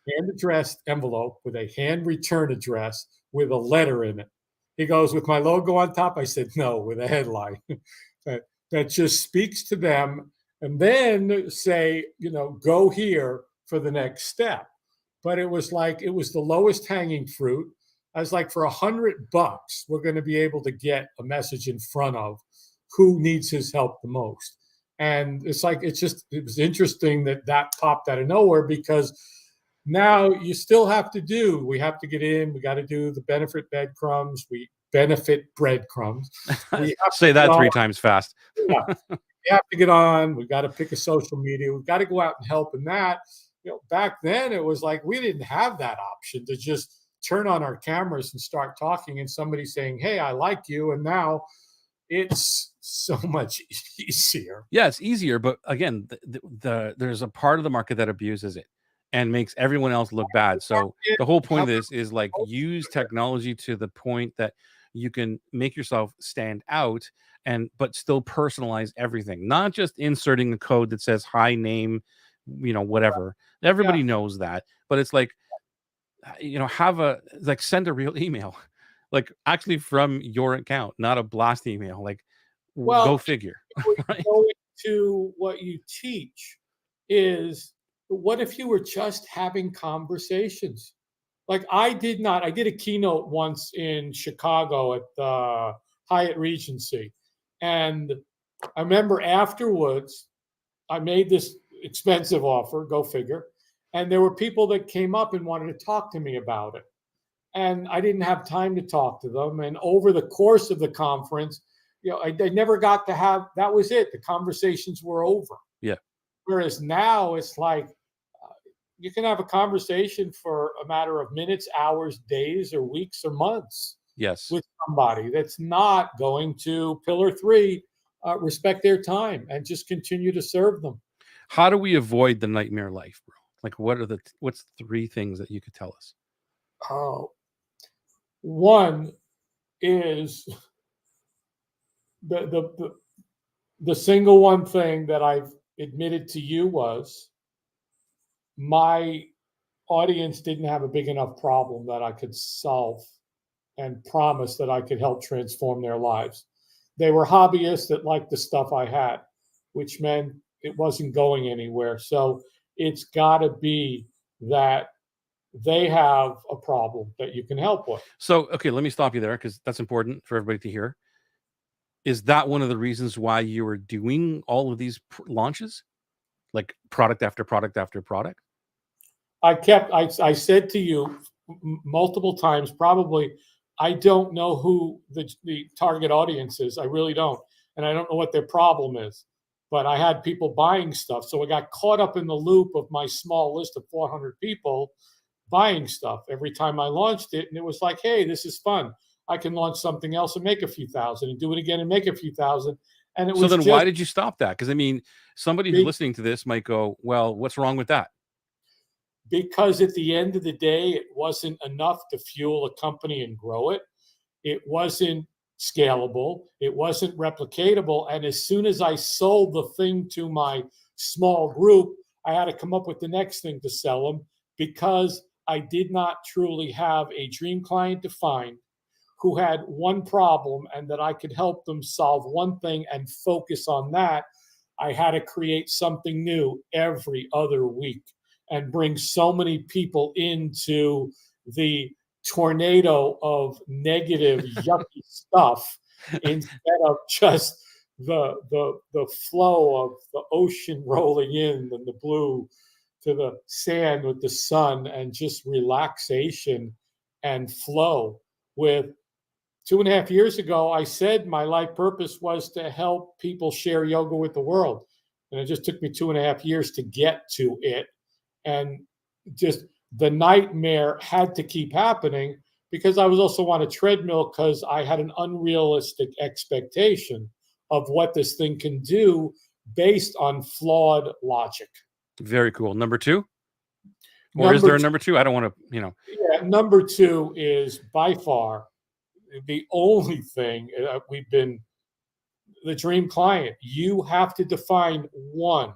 hand addressed envelope with a hand return address with a letter in it. He goes, with my logo on top? I said, no, with a headline that just speaks to them and then say, go here for the next step. But it was like, it was the lowest hanging fruit. I was like, for $100, we're going to be able to get a message in front of who needs his help the most. And it's like, it was interesting that popped out of nowhere because now you still have to we have to get in, we got to do the benefit breadcrumbs. We have to Say get that on, 3 times fast. yeah, we have to get on, we got to pick a social media, we've got to go out and help in that. Back then it was like we didn't have that option to just turn on our cameras and start talking and somebody saying, hey, I like you. And now it's so much easier. Yeah, it's easier, but again, there's a part of the market that abuses it and makes everyone else look bad. So the whole point How of this is like use technology to the point that you can make yourself stand out and but still personalize everything, not just inserting a code that says hi name, whatever. yeah, Everybody knows that, but it's like have a like send a real email, like actually from your account, not a blast email. Like, go Well, figure, when you right? go into what you teach is, what if you were just having conversations? Like I did a keynote once in Chicago at the Hyatt Regency. And I remember afterwards, I made this expensive offer, go figure. And there were people that came up and wanted to talk to me about it. And I didn't have time to talk to them. And over the course of the conference, I never got to have, that was it. The conversations were over. Yeah. Whereas now it's like, you can have a conversation for a matter of minutes, hours, days, or weeks, or months Yes. with somebody that's not going to pillar three, respect their time and just continue to serve them. How do we avoid the nightmare life, bro? Like, what's 3 things that you could tell us? Oh, one is the single one thing that I've admitted to you was my audience didn't have a big enough problem that I could solve and promise that I could help transform their lives. They were hobbyists that liked the stuff I had, which meant it wasn't going anywhere. So it's got to be that they have a problem that you can help with. So, okay, let me stop you there because that's important for everybody to hear. Is that one of the reasons why you were doing all of these launches, like product after product after product? I said to you multiple times, probably, I don't know who the target audience is. I really don't. And I don't know what their problem is. But I had people buying stuff. So I got caught up in the loop of my small list of 400 people buying stuff every time I launched it. And it was like, hey, this is fun. I can launch something else and make a few thousand and do it again and make a few thousand. And it So was then why just did you stop that? Because I mean, somebody who's big. listening to this might go, well, what's wrong with that? Because at the end of the day, it wasn't enough to fuel a company and grow it. It wasn't scalable. It wasn't replicatable. And as soon as I sold the thing to my small group, I had to come up with the next thing to sell them because I did not truly have a dream client defined who had one problem and that I could help them solve one thing and focus on that. I had to create something new every other week and bring so many people into the tornado of negative, yucky stuff instead of just the flow of the ocean rolling in and the blue to the sand with the sun and just relaxation and flow. With 2.5 years ago, I said my life purpose was to help people share yoga with the world. And it just took me 2.5 years to get to it. And just the nightmare had to keep happening because I was also on a treadmill because I had an unrealistic expectation of what this thing can do based on flawed logic. Very cool. Number 2? Or is Number there a two, number 2? I don't want to. yeah, number two is by far the only thing we've been the dream client. You have to define one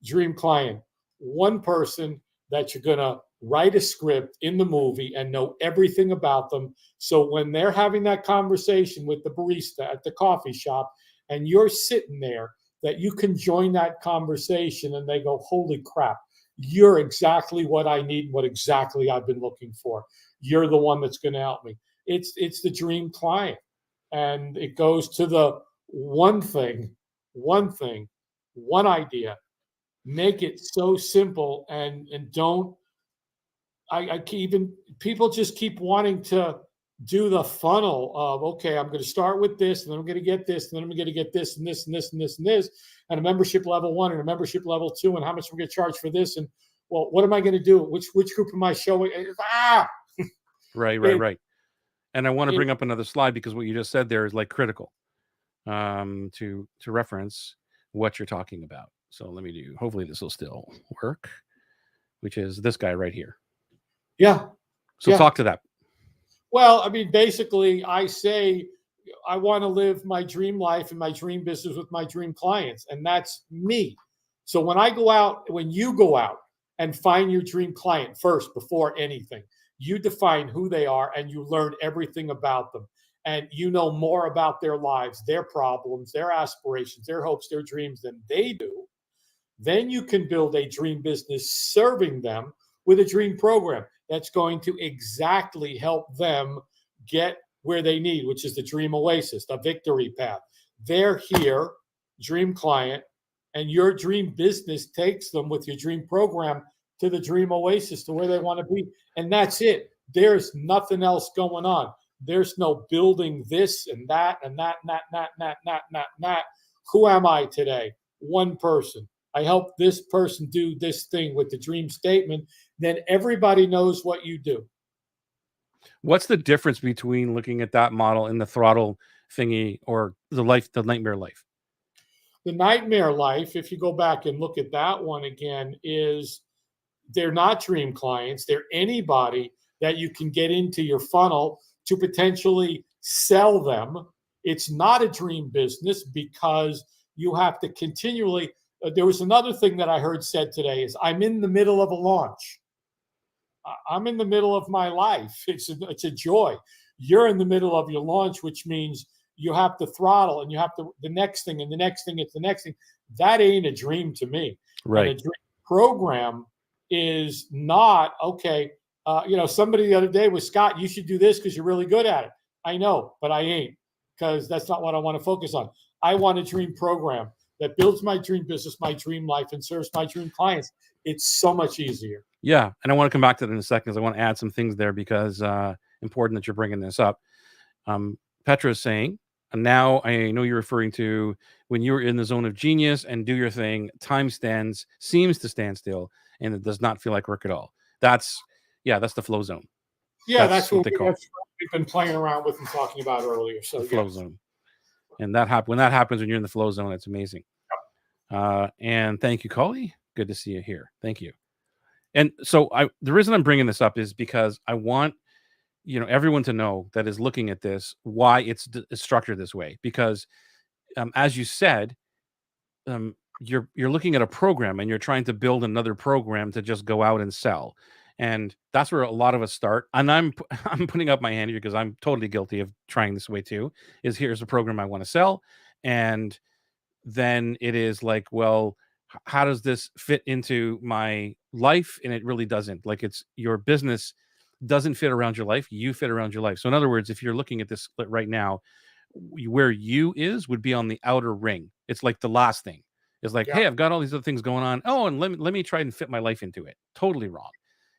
dream client, one person that you're going to write a script in the movie and know everything about them. So when they're having that conversation with the barista at the coffee shop and you're sitting there, that you can join that conversation and they go, holy crap, you're exactly what I need, what exactly I've been looking for. You're the one that's going to help me. It's the dream client. And it goes to the one thing, one idea. Make it so simple and don't I even people just keep wanting to do the funnel of okay, I'm going to start with this, and then I'm going to get this, and then I'm going to get this and this and this and this and this, and a membership level 1 and a membership level 2, and how much I'm going to charge for this, and well, what am I going to do? Which group am I showing? Right. It, And I want to it, bring up another slide because what you just said there is like critical to reference what you're talking about. So let me do. Hopefully this will still work, which is this guy right here. yeah, So yeah. talk to that. Well, I mean, basically, I say I want to live my dream life and my dream business with my dream clients, and that's me. So when you go out and find your dream client first before anything, You define who they are and you learn everything about them. And you know more about their lives, their problems, their aspirations, their hopes, their dreams than they do. Then you can build a dream business serving them with a dream program that's going to exactly help them get where they need, which is the dream oasis, the victory path. They're here, dream client, and your dream business takes them with your dream program to the dream oasis, to where they want to be. And that's it. There's nothing else going on. There's no building this and that and that and that and that and that and that and that and that. Who am I today? One person. I help this person do this thing with the dream statement. Then everybody knows what you do. What's the difference between looking at that model in the throttle thingy or the nightmare life? The nightmare life, if you go back and look at that one again, is they're not dream clients. They're anybody that you can get into your funnel to potentially sell them. It's not a dream business because you have to continually. There was another thing that I heard said today is I'm in the middle of a launch. I'm in the middle of my life. It's a joy. You're in the middle of your launch, which means you have to throttle and you have to the next thing and the next thing. It's the next thing. That ain't a dream to me. Right. And a dream program is not okay. Somebody the other day was, Scott, you should do this because you're really good at it. I know, but I ain't, because that's not what I want to focus on. I want a dream program that builds my dream business, my dream life, and serves my dream clients. It's so much easier. Yeah, and I want to come back to that in a second, because I want to add some things there, because important that you're bringing this up. Petra is saying, and now I know you're referring to when you're in the zone of genius and do your thing, time seems to stand still, and it does not feel like work at all. That's the flow zone. Yeah, that's what we've been playing around with and talking about earlier. So the flow zone. And when that happens, when you're in the flow zone, it's amazing. And thank you, Coley. Good to see you here. Thank you. And so the reason I'm bringing this up is because I want everyone to know that is looking at this why it's structured this way. Because as you said, you're looking at a program and you're trying to build another program to just go out and sell. And that's where a lot of us start. And I'm putting up my hand here because I'm totally guilty of trying this way too. Here's a program I want to sell, and then it is like, well, how does this fit into my life? And it really doesn't. Like, it's your business doesn't fit around your life. You fit around your life. So in other words, if you're looking at this split right now, where you would be on the outer ring. It's like the last thing. It's like, hey, I've got all these other things going on. Oh, and let me try and fit my life into it. Totally wrong.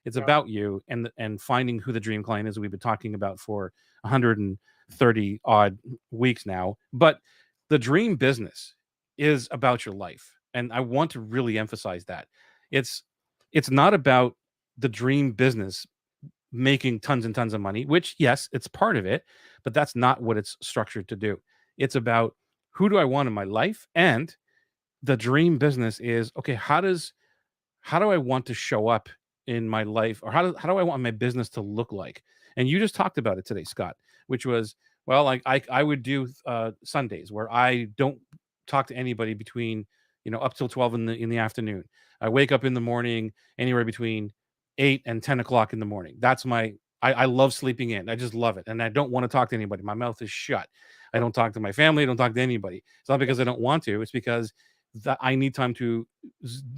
It's about you and finding who the dream client is. We've been talking about for 130 odd weeks now. But the dream business is about your life. And I want to really emphasize that. It's not about the dream business making tons and tons of money, which, yes, it's part of it, but that's not what it's structured to do. It's about who do I want in my life, and the dream business is, okay, how do I want to show up in my life, or how do I want my business to look like? And you just talked about it today, Scott, which was, well, like I would do Sundays where I don't talk to anybody between up till 12 in the afternoon. I wake up in the morning anywhere between 8 and 10 o'clock in the morning. That's I love sleeping in. I just love it. And I don't want to talk to anybody. My mouth is shut. I don't talk to my family. I don't talk to anybody. It's not because I don't want to. It's because I need time to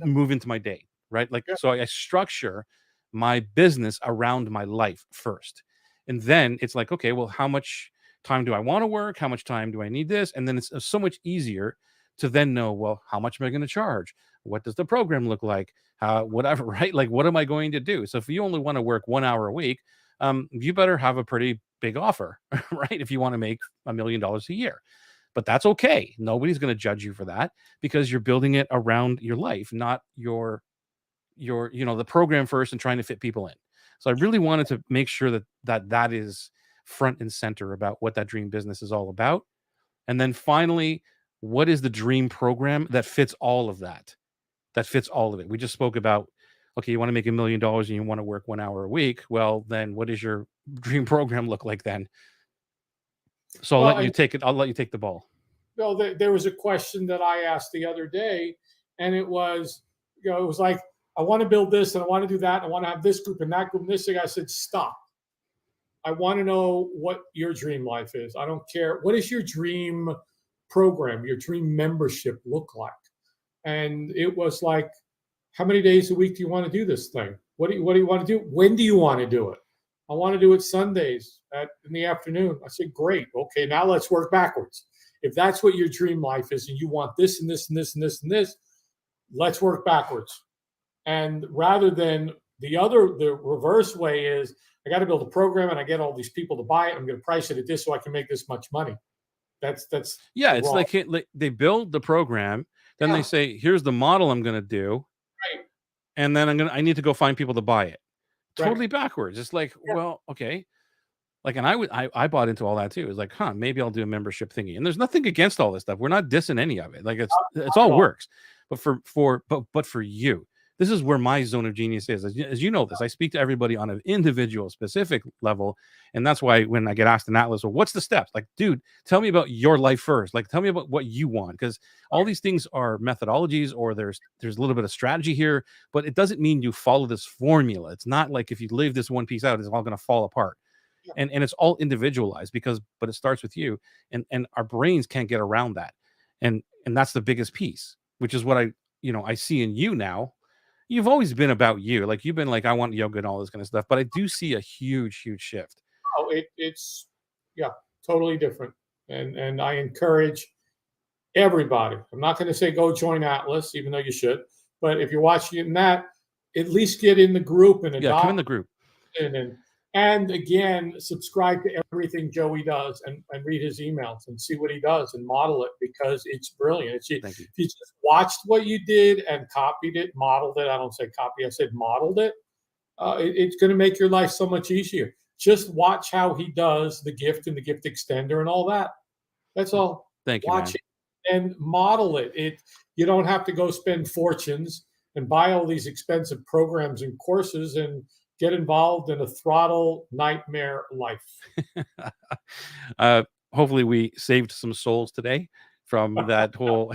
move into my day, right? Like, so I structure my business around my life first. And then it's like, okay, well, how much time do I want to work? How much time do I need this? And then it's so much easier to then know, well, how much am I going to charge? What does the program look like? Whatever, right? Like, what am I going to do? So if you only want to work 1 hour a week, you better have a pretty big offer, right? If you want to make $1 million a year. But that's okay. Nobody's going to judge you for that, because you're building it around your life, not your the program first and trying to fit people in. So I really wanted to make sure that is front and center about what that dream business is all about. And then finally, what is the dream program that fits all of that? That fits all of it. We just spoke about, okay, you want to make $1 million and you want to work 1 hour a week. Well, then what does your dream program look like then? So I'll let you take it. I'll let you take the ball. Well, there was a question that I asked the other day, and it was, it was like, I want to build this and I want to do that. And I want to have this group and that group and this thing. I said, stop. I want to know what your dream life is. I don't care. What is your dream program, your dream membership look like? And it was like, how many days a week do you want to do this thing? What do you want to do? When do you want to do it? I want to do it Sundays in the afternoon. I said, great. Okay, now let's work backwards. If that's what your dream life is and you want this and this and this and this and this, let's work backwards. And rather than the reverse way is, I got to build a program and I get all these people to buy it. I'm going to price it at this so I can make this much money. That's Yeah, it's wrong. like they build the program, then they say, here's the model I'm going to do, Right. and then I need to go find people to buy it. Right. Totally backwards. It's like, well, okay. Like, and I bought into all that too. It's like, maybe I'll do a membership thingy. And there's nothing against all this stuff. We're not dissing any of it. Like, it's all works. But for you, this is where my zone of genius is. As you know this, I speak to everybody on an individual, specific level, and that's why when I get asked in Atlas, well, what's the steps? Like, dude, tell me about your life first. Like, tell me about what you want, because all these things are methodologies, or there's a little bit of strategy here, but it doesn't mean you follow this formula. It's not like if you leave this one piece out, it's all going to fall apart. And it's all individualized but it starts with you, and our brains can't get around that, and that's the biggest piece, which is what I see in you now. You've always been about you. Like, you've been like, I want yoga and all this kind of stuff, but I do see a huge shift. Oh, it's totally different. And I encourage everybody. I'm not going to say go join Atlas, even though you should. But if you're watching that, at least get in the group and adopt. Come in the group. And again, subscribe to everything Joey does and read his emails and see what he does and model it, because it's brilliant. If you just watched what you did and copied it, modeled it, I don't say copy, I said modeled it, it's going to make your life so much easier. Just watch how he does the gift and the gift extender and all that. That's all. Thank you, watch it and model it. You don't have to go spend fortunes and buy all these expensive programs and courses and get involved in a throttle nightmare life. Hopefully we saved some souls today from that whole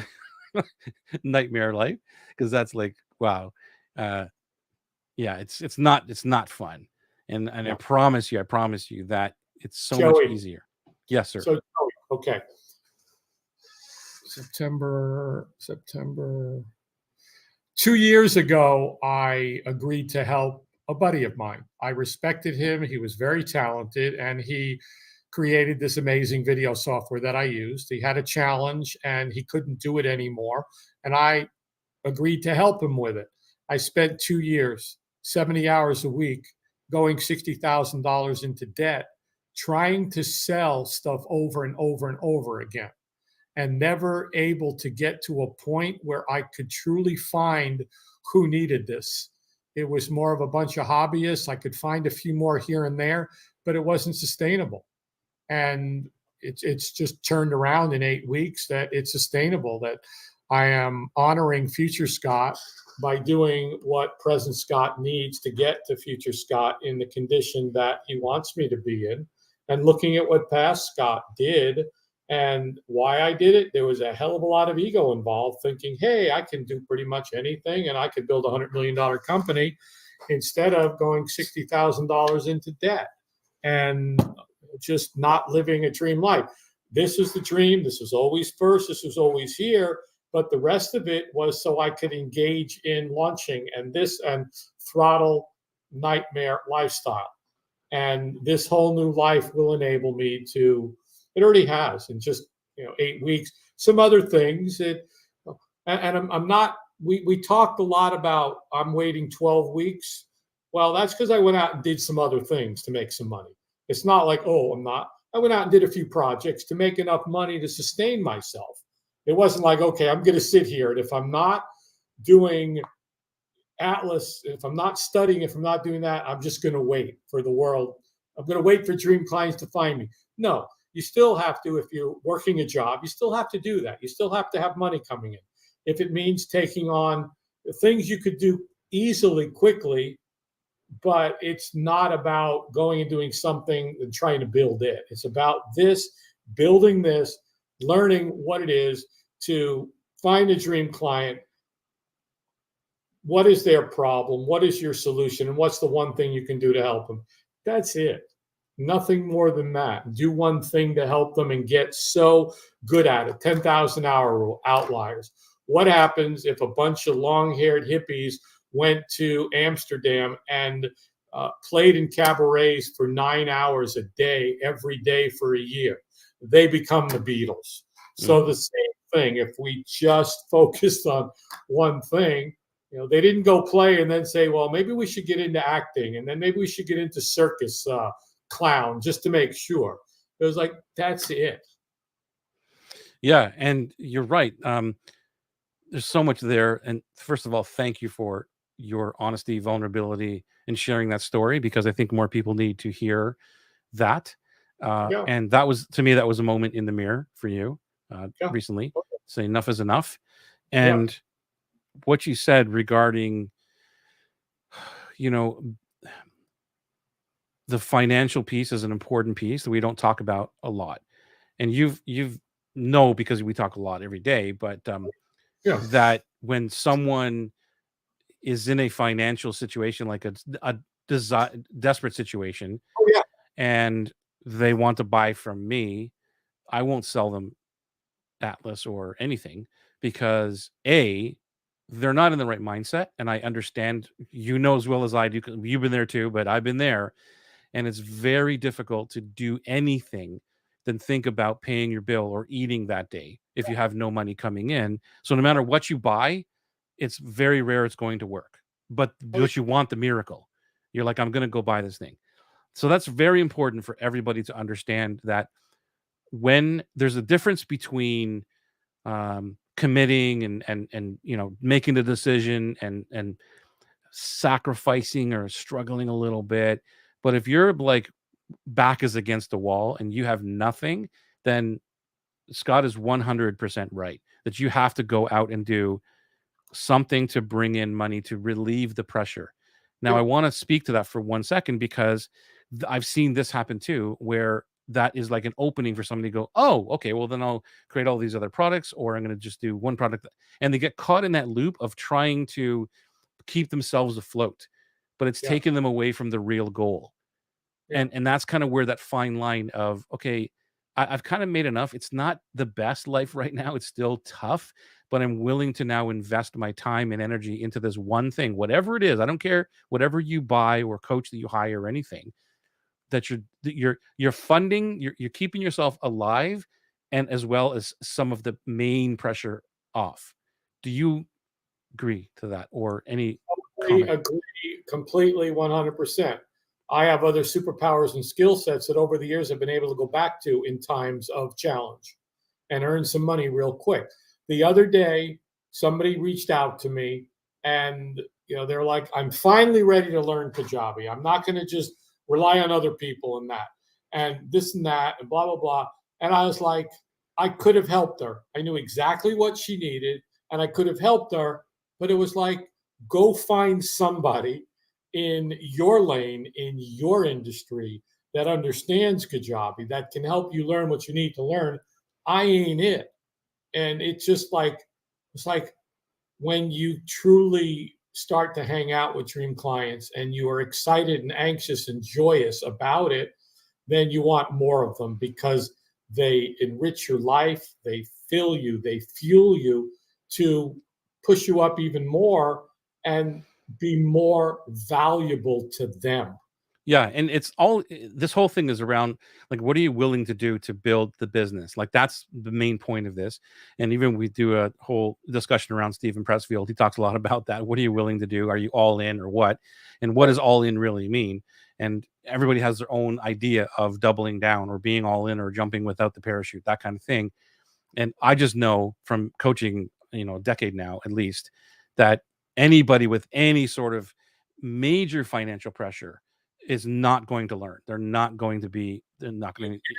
nightmare life, because that's like, wow. It's not fun. And I promise you that it's so much easier. Yes, sir. So, okay. September. 2 years ago, I agreed to help a buddy of mine. I respected him. He was very talented, and he created this amazing video software that I used. He had a challenge and he couldn't do it anymore. And I agreed to help him with it. I spent 2 years, 70 hours a week, going $60,000 into debt, trying to sell stuff over and over and over again, and never able to get to a point where I could truly find who needed this. It was more of a bunch of hobbyists. I could find a few more here and there, but it wasn't sustainable. And it's just turned around in 8 weeks that it's sustainable, that I am honoring future Scott by doing what present Scott needs to get to future Scott in the condition that he wants me to be in, and looking at what past Scott did and why I did it. There was a hell of a lot of ego involved, thinking, hey, I can do pretty much anything and I could build a $100 million company, instead of going $60,000 into debt and just not living a dream life. This is the dream. This was always first. This was always here. But the rest of it was so I could engage in launching and throttle nightmare lifestyle. And this whole new life will enable me to, it already has in just 8 weeks, some other things. I'm not, we talked a lot about I'm waiting 12 weeks. Well, that's because I went out and did some other things to make some money. It's not like, I'm not. I went out and did a few projects to make enough money to sustain myself. It wasn't like, okay, I'm going to sit here, and if I'm not doing Atlas, if I'm not studying, if I'm not doing that, I'm just going to wait for the world. I'm going to wait for dream clients to find me. No, you still have to, if you're working a job, you still have to do that. You still have to have money coming in. If it means taking on things you could do easily, quickly, but it's not about going and doing something and trying to build it. It's about this, building this, learning what it is to find a dream client, what is their problem? What is your solution? And what's the one thing you can do to help them? That's it. Nothing more than that. Do one thing to help them and get so good at it. 10,000-hour rule, outliers. What happens if a bunch of long haired hippies went to Amsterdam and played in cabarets for 9 hours a day, every day for a year? They become the Beatles. So Mm. the same thing, if we just focused on one thing, they didn't go play and then say, well, maybe we should get into acting, and then maybe we should get into circus clown just to make sure. It was like, that's it. Yeah, and you're right. There's so much there. And first of all, thank you for your honesty, vulnerability, and sharing that story, because I think more people need to hear that. Yeah, And that was, to me, that was a moment in the mirror for you yeah, recently. Say enough is enough. yeah, And what you said regarding, you know, the financial piece is an important piece that we don't talk about a lot. And you've know, because we talk a lot every day, but yeah. that when someone is in a financial situation, like a desperate situation, Oh, yeah. and they want to buy from me, I won't sell them Atlas or anything, because A, they're not in the right mindset. And I understand, as well as I do, 'cause you've been there too, but I've been there. And it's very difficult to do anything than think about paying your bill or eating that day if you have no money coming in. So no matter what you buy, it's very rare it's going to work. Oh, yeah. But you want the miracle. You're like, I'm going to go buy this thing. So that's very important for everybody to understand, that when there's a difference between committing and making the decision and sacrificing or struggling a little bit. But if you're like back is against the wall and you have nothing, then Scott is 100% right that you have to go out and do something to bring in money to relieve the pressure. Now, I Yeah, want to speak to that for 1 second, because I've seen this happen too, where that is like an opening for somebody to go, oh, okay, well, then I'll create all these other products, or I'm going to just do one product. And they get caught in that loop of trying to keep themselves afloat, but it's yeah, taken them away from the real goal. yeah. And that's kind of where that fine line of, okay, I've kind of made enough. It's not the best life right now. It's still tough, but I'm willing to now invest my time and energy into this one thing, whatever it is. I don't care whatever you buy or coach that you hire or anything, that you're funding, you're keeping yourself alive, and as well as some of the main pressure off. Do you agree to that, or any comment? Agree completely 100%. I have other superpowers and skill sets that over the years I've been able to go back to in times of challenge and earn some money real quick. The other day, somebody reached out to me and they're like, I'm finally ready to learn Kajabi. I'm not going to just rely on other people and that and this and that and blah, blah, blah. And I was like, I could have helped her. I knew exactly what she needed and I could have helped her. But it was like, go find somebody in your lane, in your industry that understands Kajabi, that can help you learn what you need to learn. I ain't it. And it's like when you truly start to hang out with dream clients and you are excited and anxious and joyous about it, then you want more of them because they enrich your life, they fill you, they fuel you to push you up even more and be more valuable to them. Yeah, and it's all this whole thing is around, like, what are you willing to do to build the business? Like, that's the main point of this. And even we do a whole discussion around Stephen Pressfield. He talks a lot about that. What are you willing to do? Are you all in or what? And what Right. does all in really mean? And everybody has their own idea of doubling down or being all in or jumping without the parachute, that kind of thing. And I just know from coaching, a decade now at least, that anybody with any sort of major financial pressure is not going to learn. They're not going to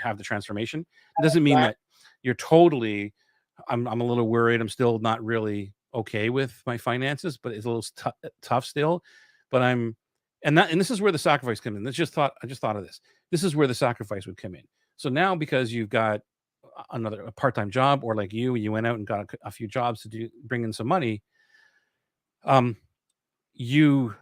have the transformation. It doesn't mean That, that you're totally, I'm a little worried. I'm still not really okay with my finances, but it's a little tough still. But and this is where the sacrifice comes in. I just thought of this. This is where the sacrifice would come in. So now, because you've got a part-time job, or like you went out and got a few jobs to bring in some money, um you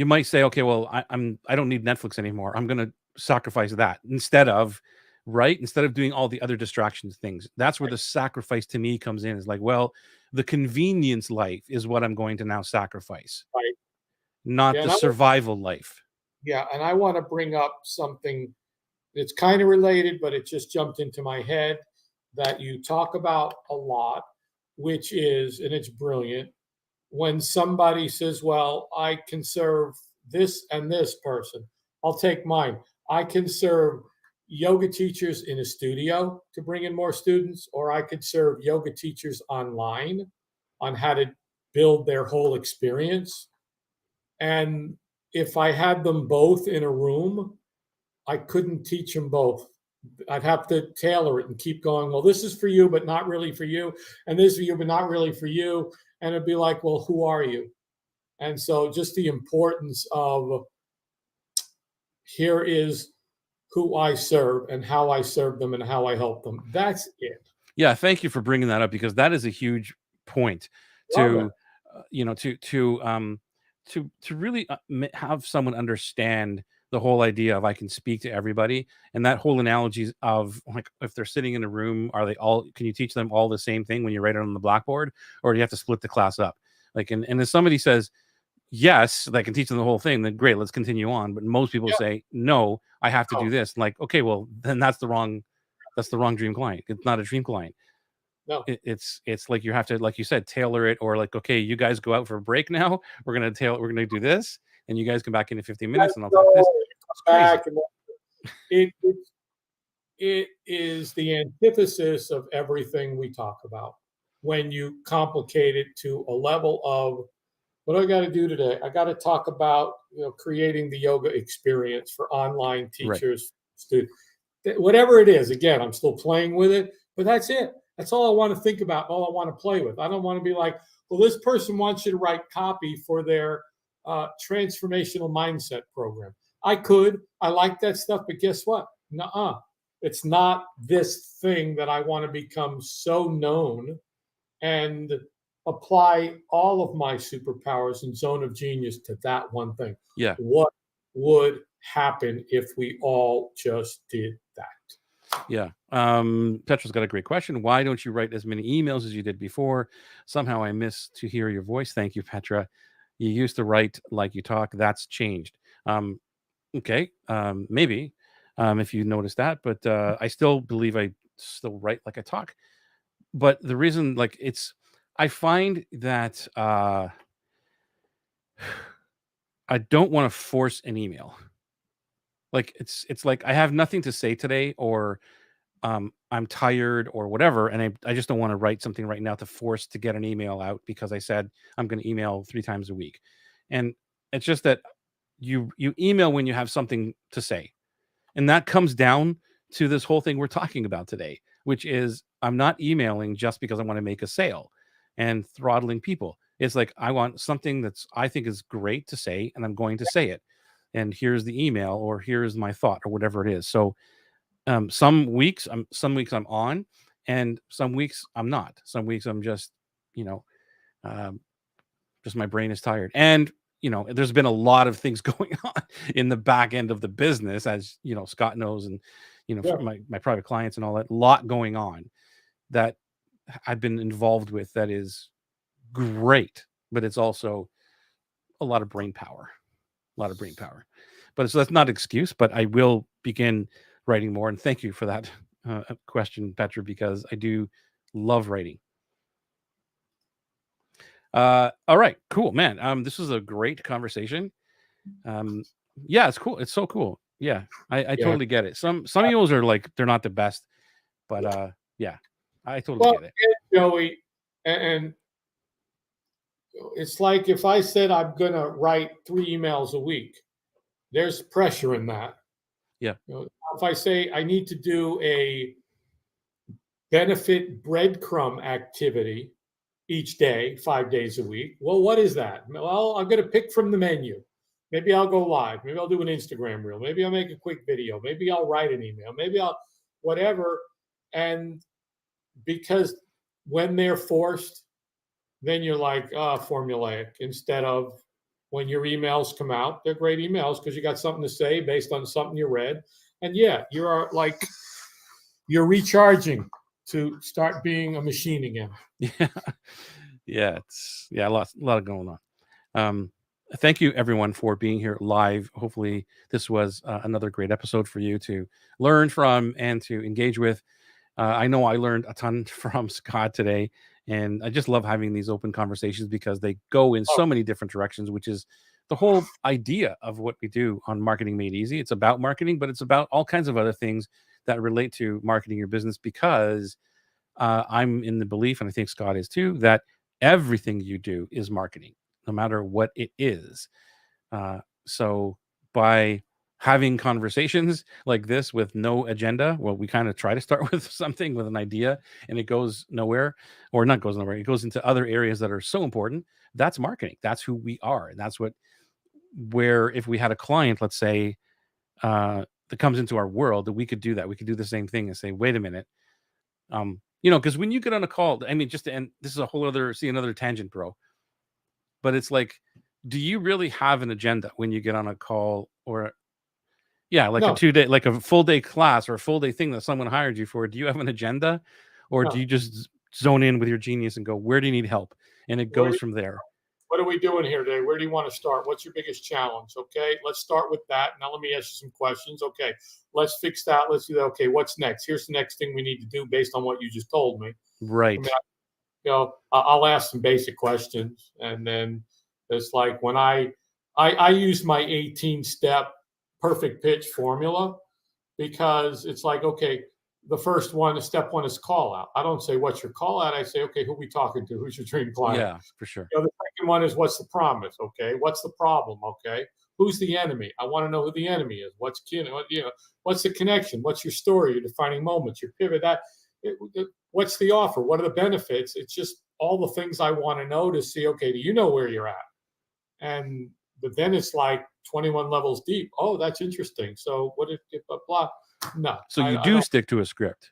might say, okay, well, I don't need Netflix anymore. I'm gonna sacrifice that instead of instead of doing all the other distractions things. That's where the sacrifice to me comes in. Is like, well, the convenience life is what I'm going to now sacrifice, Right. not Yeah, the survival life. and I want to bring up something that's kind of related, but it just jumped into my head that you talk about a lot, which is, and it's brilliant, when somebody says, well, I can serve this and this person. I'll take mine. I can serve yoga teachers in a studio to bring in more students, or I could serve yoga teachers online on how to build their whole experience. And if I had them both in a room, I couldn't teach them both. I'd have to tailor it and keep going. Well, this is for you, but not really for you. And this is for you, but not really for you. And it'd be like, well, who are you? And so just the importance of here is who I serve and how I serve them and how I help them. That's it. Yeah, thank you for bringing that up because that is a huge point Love it. to, to really have someone understand the whole idea of I can speak to everybody, and that whole analogy of like if they're sitting in a room, are they all? Can you teach them all the same thing when you write it on the blackboard, or do you have to split the class up? Like, and if somebody says yes, that can teach them the whole thing, then great, let's continue on. But most people Yeah. say no, I have to No, do this. Like, okay, well then that's the wrong dream client. It's not a dream client. no. It's like you have to, like you said, tailor it, or like, okay, you guys go out for a break now. We're gonna do this, and you guys come back in 15 minutes, and I'll talk this. So It's come crazy. back and it, it it is the antithesis of everything we talk about when you complicate it to a level of what do I got to do today? I got to talk about creating the yoga experience for online Right. teachers, students, whatever it is. Again, I'm still playing with it, but that's it. That's all I want to think about. All I want to play with. I don't want to be like, well, this person wants you to write copy for their transformational mindset program. I could. I like that stuff, but guess what? Nuh-uh. It's not this thing that I want to become so known and apply all of my superpowers and zone of genius to that one thing. Yeah. What would happen if we all just did that? Yeah. Petra's got a great question. Why don't you write as many emails as you did before? Somehow I miss to hear your voice. Thank you, Petra. You used to write like you talk. That's changed. Okay. Maybe if you noticed that, but I still believe I still write like I talk. But the reason, like, I find that I don't want to force an email. Like it's like I have nothing to say today, or I'm tired or whatever, and I just don't want to write something right now to force to get an email out because I said I'm going to email 3 times a week, and it's just that you email when you have something to say, and that comes down to this whole thing we're talking about today, which is I'm not emailing just because I want to make a sale and throttling people. It's like I want something that's I think is great to say, and I'm going to say it. And here's the email, or here's my thought, or whatever it is. So some weeks I'm on, and some weeks I'm not. Some weeks I'm just, you know, um, just my brain is tired. And there's been a lot of things going on in the back end of the business, as Scott knows, and Yeah. for my private clients and all that, lot going on that I've been involved with that is great, but it's also a lot of brain power, a lot of brain power. But so that's not an excuse, but I will begin writing more. And thank you for that question, Petra, because I do love writing. All right, cool, man. This was a great conversation. Um, yeah, it's cool. It's so cool. Yeah, I Yeah. totally get it. Some emails are like they're not the best, but yeah, I totally Well, get it. Joey, and it's like if I said I'm going to write 3 emails a week, there's pressure in that. Yeah, If I say I need to do a benefit breadcrumb activity each day, 5 days a week, well, what is that? Well, I'm going to pick from the menu. Maybe I'll go live. Maybe I'll do an Instagram reel. Maybe I'll make a quick video. Maybe I'll write an email. Maybe I'll whatever. And because when they're forced, then you're like formulaic instead of when your emails come out, they're great emails because you got something to say based on something you read. And yeah, you're like, you're recharging to start being a machine again. Yeah. A lot going on. Thank you everyone for being here live. Hopefully this was another great episode for you to learn from and to engage with. I know I learned a ton from Scott today, and I just love having these open conversations because they go in Oh, so many different directions, which is the whole idea of what we do on Marketing Made Easy. It's about marketing, but it's about all kinds of other things that relate to marketing your business because I'm in the belief, and I think Scott is too, that everything you do is marketing, no matter what it is. So by having conversations like this with no agenda, well, we kind of try to start with something with an idea and it goes nowhere, or not goes nowhere. It goes into other areas that are so important. That's marketing. That's who we are. And that's where if we had a client, let's say, that comes into our world, that we could do that. We could do the same thing and say, wait a minute. Because when you get on a call, I mean, just to end, this is a whole other, see another tangent, bro. But it's like, do you really have an agenda when you get on a call or like a no, 2-day, like a full day class or a full day thing that someone hired you for? Do you have an agenda or do no. you just zone in with your genius and go, where do you need help? And it Where goes do from there. what are we doing here today? Where do you want to start? What's your biggest challenge? Okay, let's start with that. Now, let me ask you some questions. Okay, let's fix that. Let's do that. Okay, what's next? Here's the next thing we need to do based on what you just told me. I Right. mean, I'll ask some basic questions, and then it's like when I use my 18-step perfect pitch formula because it's like, okay, the first one, the step one is call out. I don't say what's your call out. I say, okay, who are we talking to? Who's your dream client? Yeah, for sure. The second one is what's the promise? Okay. What's the problem? Okay. Who's the enemy? I want to know who the enemy is. What's the connection? What's your story? Your defining moments, your pivot. What's the offer? What are the benefits? It's just all the things I want to know to see, okay, do you know where you're at? And but then it's like 21 levels deep. Oh, that's interesting. So what if blah blah? No, So you I do don't. stick to a script.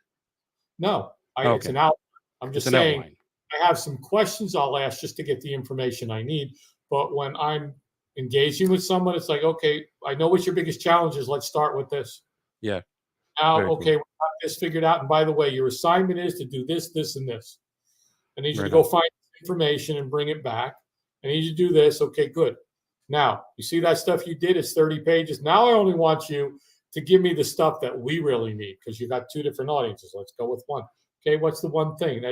No, it's Okay. an out. I'm It's just an saying outline. I have some questions I'll ask just to get the information I need. But when I'm engaging with someone, it's like, okay, I know what your biggest challenge is. Let's start with this. Yeah. Now, Very okay, cool. we got this figured out. And by the way, your assignment is to do this, this, and this. I need you to Right go on. find information and bring it back. I need you to do this. Okay, good. Now, you see that stuff you did is 30 pages. Now I only want you to give me the stuff that we really need because you got two different audiences. Let's go with one. Okay, what's the one thing?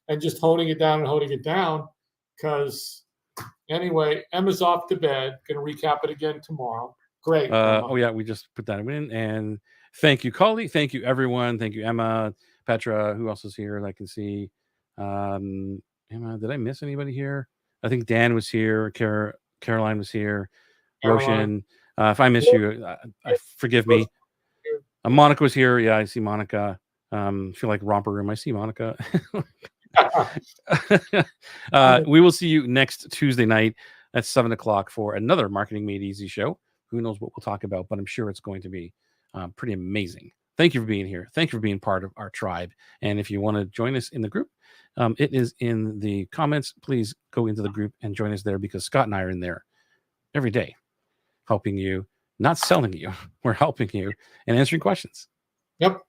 And just honing it down and honing it down because anyway, Emma's off to bed. Going to recap it again tomorrow. Great, Emma. Oh yeah, we just put that in. And thank you, Coley. Thank you, everyone. Thank you, Emma, Petra. Who else is here? I can see. Emma, did I miss anybody here? I think Dan was here. Caroline was here. Caroline. Roshan. If I miss you, forgive me. Monica was here. Yeah, I see Monica. Feel like romper room. I see Monica. We will see you next Tuesday night at 7:00 for another Marketing Made Easy show. Who knows what we'll talk about, but I'm sure it's going to be pretty amazing. Thank you for being here. Thank you for being part of our tribe. And if you want to join us in the group, it is in the comments. Please go into the group and join us there because Scott and I are in there every day, helping you, not selling you. We're helping you and answering questions. Yep.